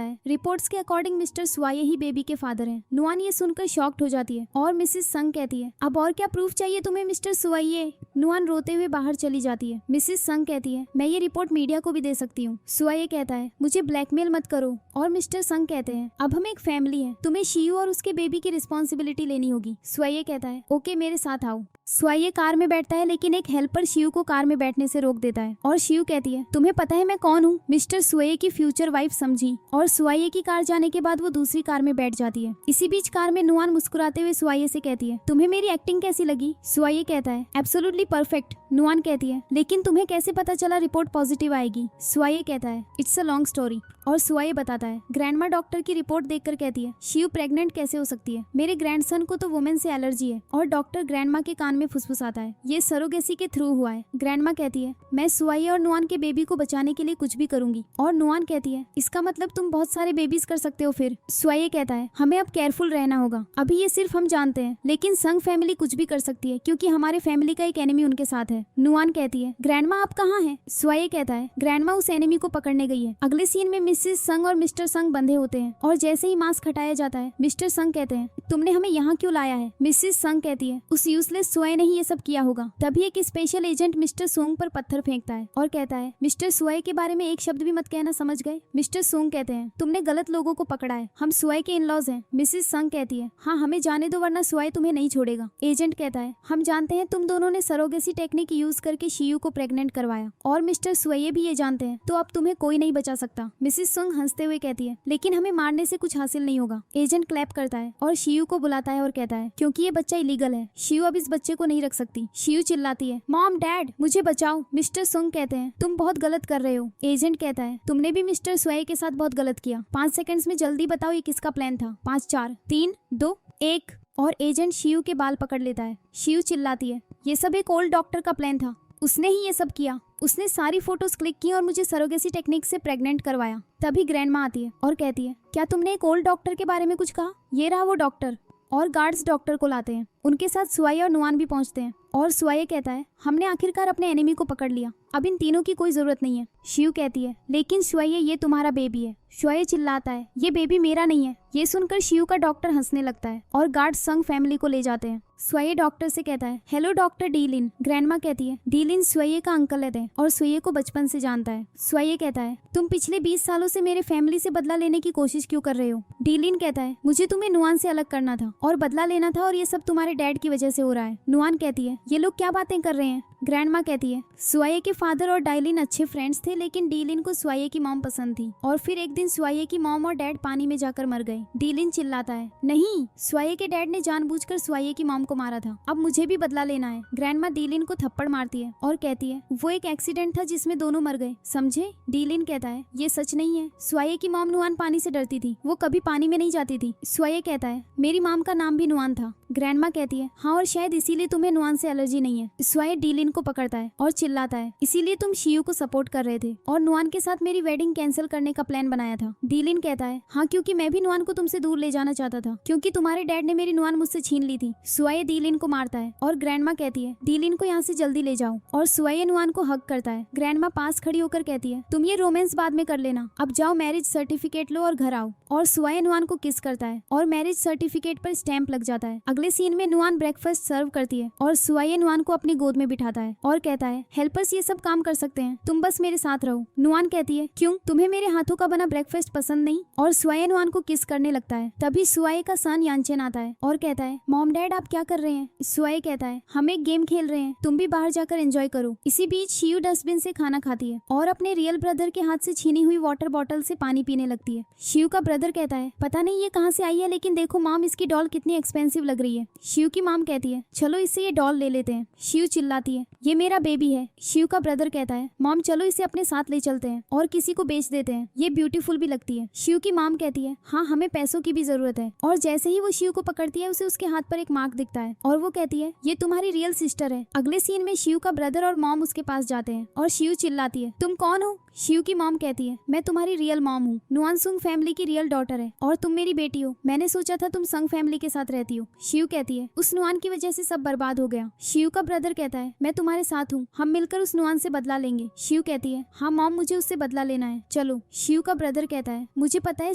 है रिपोर्ट्स के अकॉर्डिंग मिस्टर सुवाये ही बेबी के फादर हैं। नुआन ये सुनकर शॉक्ड हो जाती है और मिसेस संग कहती है अब और क्या प्रूफ चाहिए तुम्हें मिस्टर सुवाये? नुआन रोते हुए बाहर चली जाती है। मिसेस संग कहती है मैं ये रिपोर्ट मीडिया को भी दे सकती हूँ। सुवाये कहता है मुझे ब्लैकमेल मत करो और मिस्टर संग कहते हैं अब हम एक फैमिली है, तुम्हें शियू और उसके बेबी की रिस्पॉन्सिबिलिटी लेनी होगी। सुवाये कहता है ओके मेरे साथ आओ। सुवाये कार में बैठता है लेकिन एक हेल्पर शियू को कार में बैठने से रोक देता है और शियू कहती है तुम्हें पता है मैं कौन हूँ? मिस्टर सुवाये की फ्यूचर वाइफ समझी और सुवाये की कार जाने के बाद वो दूसरी कार में बैठ जाती है। इसी बीच कार में नुआन मुस्कुराते हुए सुवाये से कहती है तुम्हें मेरी एक्टिंग कैसी लगी? सुवाये कहता है एब्सोल्युटली परफेक्ट। नुआन कहती है लेकिन तुम्हें कैसे पता चला रिपोर्ट पॉजिटिव आएगी? सुवाये कहता है इट्स अ लॉन्ग स्टोरी और सुवाये बताता है ग्रैंडमा डॉक्टर की रिपोर्ट देखकर कहती है शियू प्रेग्नेंट कैसे हो सकती है? मेरे ग्रैंडसन को तो वुमेन से एलर्जी है। और डॉक्टर ग्रैंडमा के कान में फुसफुसाता है ये सरोगेसी के थ्रू हुआ है। ग्रैंडमा कहती है मैं सुवाये और नुआन के बेबी को बचाने के लिए कुछ भी करूंगी। और नुआन कहती है इसका मतलब तुम बहुत सारे बेबीज कर सकते हो फिर? सुवाये कहता है हमें अब केयरफुल रहना होगा, अभी ये सिर्फ हम जानते हैं लेकिन संग फैमिली कुछ भी कर सकती है क्योंकि हमारे फैमिली का एक एनिमी उनके साथ है। नुआन कहती है ग्रैंडमा आप कहाँ हैं? सुवाये कहता है ग्रैंडमा उस एनिमी को पकड़ने गई है। अगले सीन में मिसेस संग और मिस्टर संग बंधे होते हैं और जैसे ही मास्क हटाया जाता है मिस्टर संग कहते हैं तुमने हमें यहाँ क्यों लाया है? मिसेस संग कहती है उस यूजलेस सुवाये ने ही ये सब किया होगा। तभी एक स्पेशल एजेंट मिस्टर सोंग पर पत्थर फेंकता है और कहता है मिस्टर सुवाये के बारे में एक शब्द भी मत कहना, समझ गए? मिस्टर सोंग कहते हैं तुमने गलत लोगों को पकड़ा है, हम सुवाये के इन लॉज हैं। मिसेस संग कहती है हाँ हमें जाने दो वरना सुवाये तुम्हें नहीं छोड़ेगा। एजेंट कहता है हम जानते हैं तुम दोनों ने सरोगेसी टेक्निक यूज करके शियू को प्रेग्नेंट करवाया और मिस्टर सुवाये भी ये जानते हैं, तो अब तुम्हें कोई नहीं बचा सकता। मिसेस सोंग हंसते हुए कहती है लेकिन हमें मारने से कुछ हासिल नहीं होगा। एजेंट क्लैप करता है और शियू को बुलाता है और कहता है क्योंकि ये बच्चा इलीगल है, शियू अब इस बच्चे को नहीं रख सकती। शियू चिल्लाती है मॉम डैड मुझे बचाओ। मिस्टर सोंग कहते हैं तुम बहुत गलत कर रहे हो। एजेंट कहता है तुमने भी मिस्टर सुवाये के साथ बहुत गलत किया। 5 सेकंड्स में जल्दी बताओ ये किसका प्लान था? 5 4 3 2 1 और एजेंट शियू के बाल पकड़ लेता है। शियू चिल्लाती है ये सब एक ओल्ड डॉक्टर का प्लान था, उसने ही ये सब किया, उसने सारी फोटोज क्लिक की और मुझे सरोगेसी टेक्निक से प्रेग्नेंट करवाया। तभी ग्रैंडमा आती है और कहती है क्या तुमने एक ओल्ड डॉक्टर के बारे में कुछ कहा? ये रहा वो डॉक्टर। और गार्ड्स डॉक्टर को लाते हैं, उनके साथ सुवाये और नुआन भी पहुंचते हैं और सुवाये कहता है हमने आखिरकार अपने एनिमी को पकड़ लिया, अब इन तीनों की कोई जरूरत नहीं है। शियू कहती है लेकिन सुवाये ये तुम्हारा बेबी है। सुवाये चिल्लाता है ये बेबी मेरा नहीं है। ये सुनकर शियू का डॉक्टर हंसने लगता है और गार्ड संग फैमिली को ले जाते हैं। सुवाये डॉक्टर से कहता है हेलो डॉक्टर डीलिन। ग्रैंडमा कहती है डीलिन सुवाये का अंकल है और सुवाये को बचपन से जानता है। सुवाये कहता है तुम पिछले 20 सालों से मेरे फैमिली से बदला लेने की कोशिश क्यों कर रहे हो? डीलिन कहता है मुझे तुम्हें नुआन से अलग करना था और बदला लेना था और ये सब तुम्हारे डैड की वजह से हो रहा है। नुआन कहती है ये लोग क्या बातें कर रहे हैं? ग्रैंडमा कहती है सुवाये के फादर और डाइलिन अच्छे फ्रेंड्स थे लेकिन डीलिन को सुवाये की मॉम पसंद थी और फिर एक दिन सुवाये की मॉम और डैड पानी में जाकर मर गए। डीलिन चिल्लाता है नहीं, सुवाये के डैड ने जानबूझकर सुवाये की मॉम को मारा था, अब मुझे भी बदला लेना है। ग्रैंडमा डीलिन को थप्पड़ मारती है और कहती है वो एक एक्सीडेंट था जिसमें दोनों मर गए, समझे? डीलिन कहता है ये सच नहीं है, सुवाये की मॉम नुआन पानी से डरती थी, वो कभी पानी में नहीं जाती थी। सुवाये कहता है मेरी मॉम का नाम भी नुआन था। ग्रैंडमा कहती है हाँ और शायद इसीलिए तुम्हें नुआन से एलर्जी नहीं है। सुवाये डीलिन को पकड़ता है और चिल्लाता है इसीलिए तुम शियू को सपोर्ट कर रहे थे और नुआन के साथ मेरी वेडिंग कैंसिल करने का प्लान बनाया था। डीलिन कहता है हाँ क्योंकि मैं भी नुआन को तुमसे दूर ले जाना चाहता था क्योंकि तुम्हारे डैड ने मेरी नुआन मुझसे छीन ली थी। सुवाये डीलिन को मारता है और ग्रैंडमा कहती है डीलिन को यहाँ से जल्दी ले जाओ और सुवाये नुआन को हक करता है। ग्रैंडमा पास खड़ी होकर कहती है तुम ये रोमांस बाद में कर लेना, अब जाओ मैरिज सर्टिफिकेट लो और घर आओ। और सुवाये नुआन को किस करता है और मैरिज सर्टिफिकेट पर स्टैंप लग जाता है। अगले अगले सीन में नुआन ब्रेकफास्ट सर्व करती है और सुआये नुआन को अपनी गोद में बिठाता है और कहता है हेल्पर्स ये सब काम कर सकते हैं, तुम बस मेरे साथ रहो। नुआन कहती है क्यों, तुम्हें मेरे हाथों का बना ब्रेकफास्ट पसंद नहीं? और सुआये नुआन को किस करने लगता है। तभी सुआये का सन यानचेन आता है और कहता है मॉम डैड आप क्या कर रहे हैं? सुआये कहता है हम एक गेम खेल रहे हैं, तुम भी बाहर जाकर एंजॉय करो। इसी बीच शियू डस्टबिन से खाना खाती है और अपने रियल ब्रदर के हाथ से छीनी हुई वाटर बॉटल से पानी पीने लगती है। शियू का ब्रदर कहता है पता नहीं ये कहाँ से आई है, लेकिन देखो मॉम इसकी डॉल कितनी एक्सपेंसिव लग रही है। शियू की मॉम कहती है चलो इससे ये डॉल ले लेते हैं। शियू चिल्लाती है ये मेरा बेबी है। शियू का ब्रदर कहता है मॉम चलो इसे अपने साथ ले चलते हैं और किसी को बेच देते हैं, ये ब्यूटीफुल भी लगती है। शियू की मॉम कहती है हाँ हमें पैसों की भी जरूरत है। और जैसे ही वो शियू को पकड़ती है उसे उसके हाथ पर एक मार्क दिखता है और वो कहती है ये तुम्हारी रियल सिस्टर है। अगले सीन में शियू का ब्रदर और मॉम उसके पास जाते हैं और शियू चिल्लाती है तुम कौन हो? शियू की मॉम कहती है मैं तुम्हारी रियल मॉम हूँ, नुआन सुंग फैमिली की रियल डॉटर है और तुम मेरी बेटी हो। मैंने सोचा था तुम संग फैमिली के साथ रहती हो। शियू कहती है उस नुआन की वजह से सब बर्बाद हो गया। शियू का ब्रदर कहता है मैं तुम्हारे साथ हूँ, हम मिलकर उस नुआन से बदला लेंगे। शियू कहती है हाँ मॉम मुझे उससे बदला लेना है, चलो। शियू का ब्रदर कहता है मुझे पता है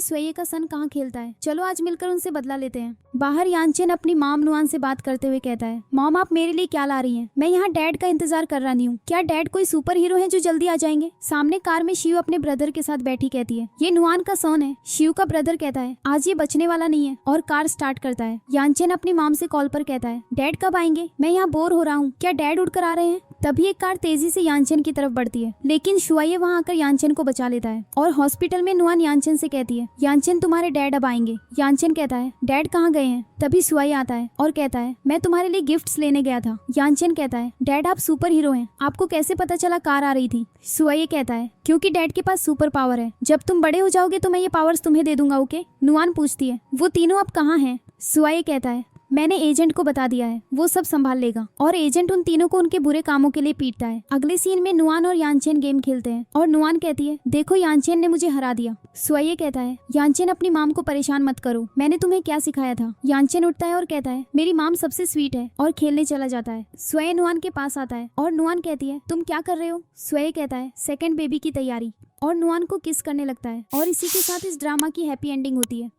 सुये का सन कहाँ खेलता है, चलो आज मिलकर उनसे बदला लेते हैं। बाहर यानचेन अपनी मॉम नुआन से बात करते हुए कहता है मॉम आप मेरे लिए क्या ला रही हैं? मैं यहाँ डैड का इंतजार कर रही हूँ, क्या डैड कोई सुपर हीरो है जो जल्दी आ जाएंगे? सामने कार में शियू अपने ब्रदर के साथ बैठी कहती है ये नुआन का सोन है। शियू का ब्रदर कहता है आज ये बचने वाला नहीं है और कार स्टार्ट करता है। यानचेन अपनी मॉम से कॉल पर कहता है डैड कब आएंगे, मैं यहाँ बोर हो रहा हूँ, क्या डैड उड़कर आ रहे हैं? तभी एक कार तेजी से यानचेन की तरफ बढ़ती है, लेकिन शुआये वहाँ आकर यानचेन को बचा लेता है और हॉस्पिटल में नुआन यानचेन से कहती है यानचेन तुम्हारे डैड अब आएंगे। यानचेन कहता है डैड कहाँ गए हैं? तभी शुआये आता है और कहता है मैं तुम्हारे लिए गिफ्ट्स लेने गया था। यानचेन कहता है डैड आप सुपर हीरो हैं, आपको कैसे पता चला कार आ रही थी? शुआये कहता है क्योंकि डैड के पास सुपर पावर है, जब तुम बड़े हो जाओगे तो मैं ये पावर्स तुम्हें दे दूंगा, ओके? नुआन पूछती है वो तीनों अब कहाँ हैं? शुआये कहता है मैंने एजेंट को बता दिया है, वो सब संभाल लेगा। और एजेंट उन तीनों को उनके बुरे कामों के लिए पीटता है। अगले सीन में नुआन और यानचेन गेम खेलते हैं और नुआन कहती है देखो यानचेन ने मुझे हरा दिया। सुये कहता है यानचेन अपनी माम को परेशान मत करो, मैंने तुम्हें क्या सिखाया था? यानचेन उठता है और कहता है मेरी माम सबसे स्वीट है और खेलने चला जाता है। सुये नुआन के पास आता है और नुआन कहती है तुम क्या कर रहे हो? सुये कहता है सेकंड बेबी की तैयारी, और नुआन को किस करने लगता है और इसी के साथ इस ड्रामा की हैप्पी एंडिंग होती है।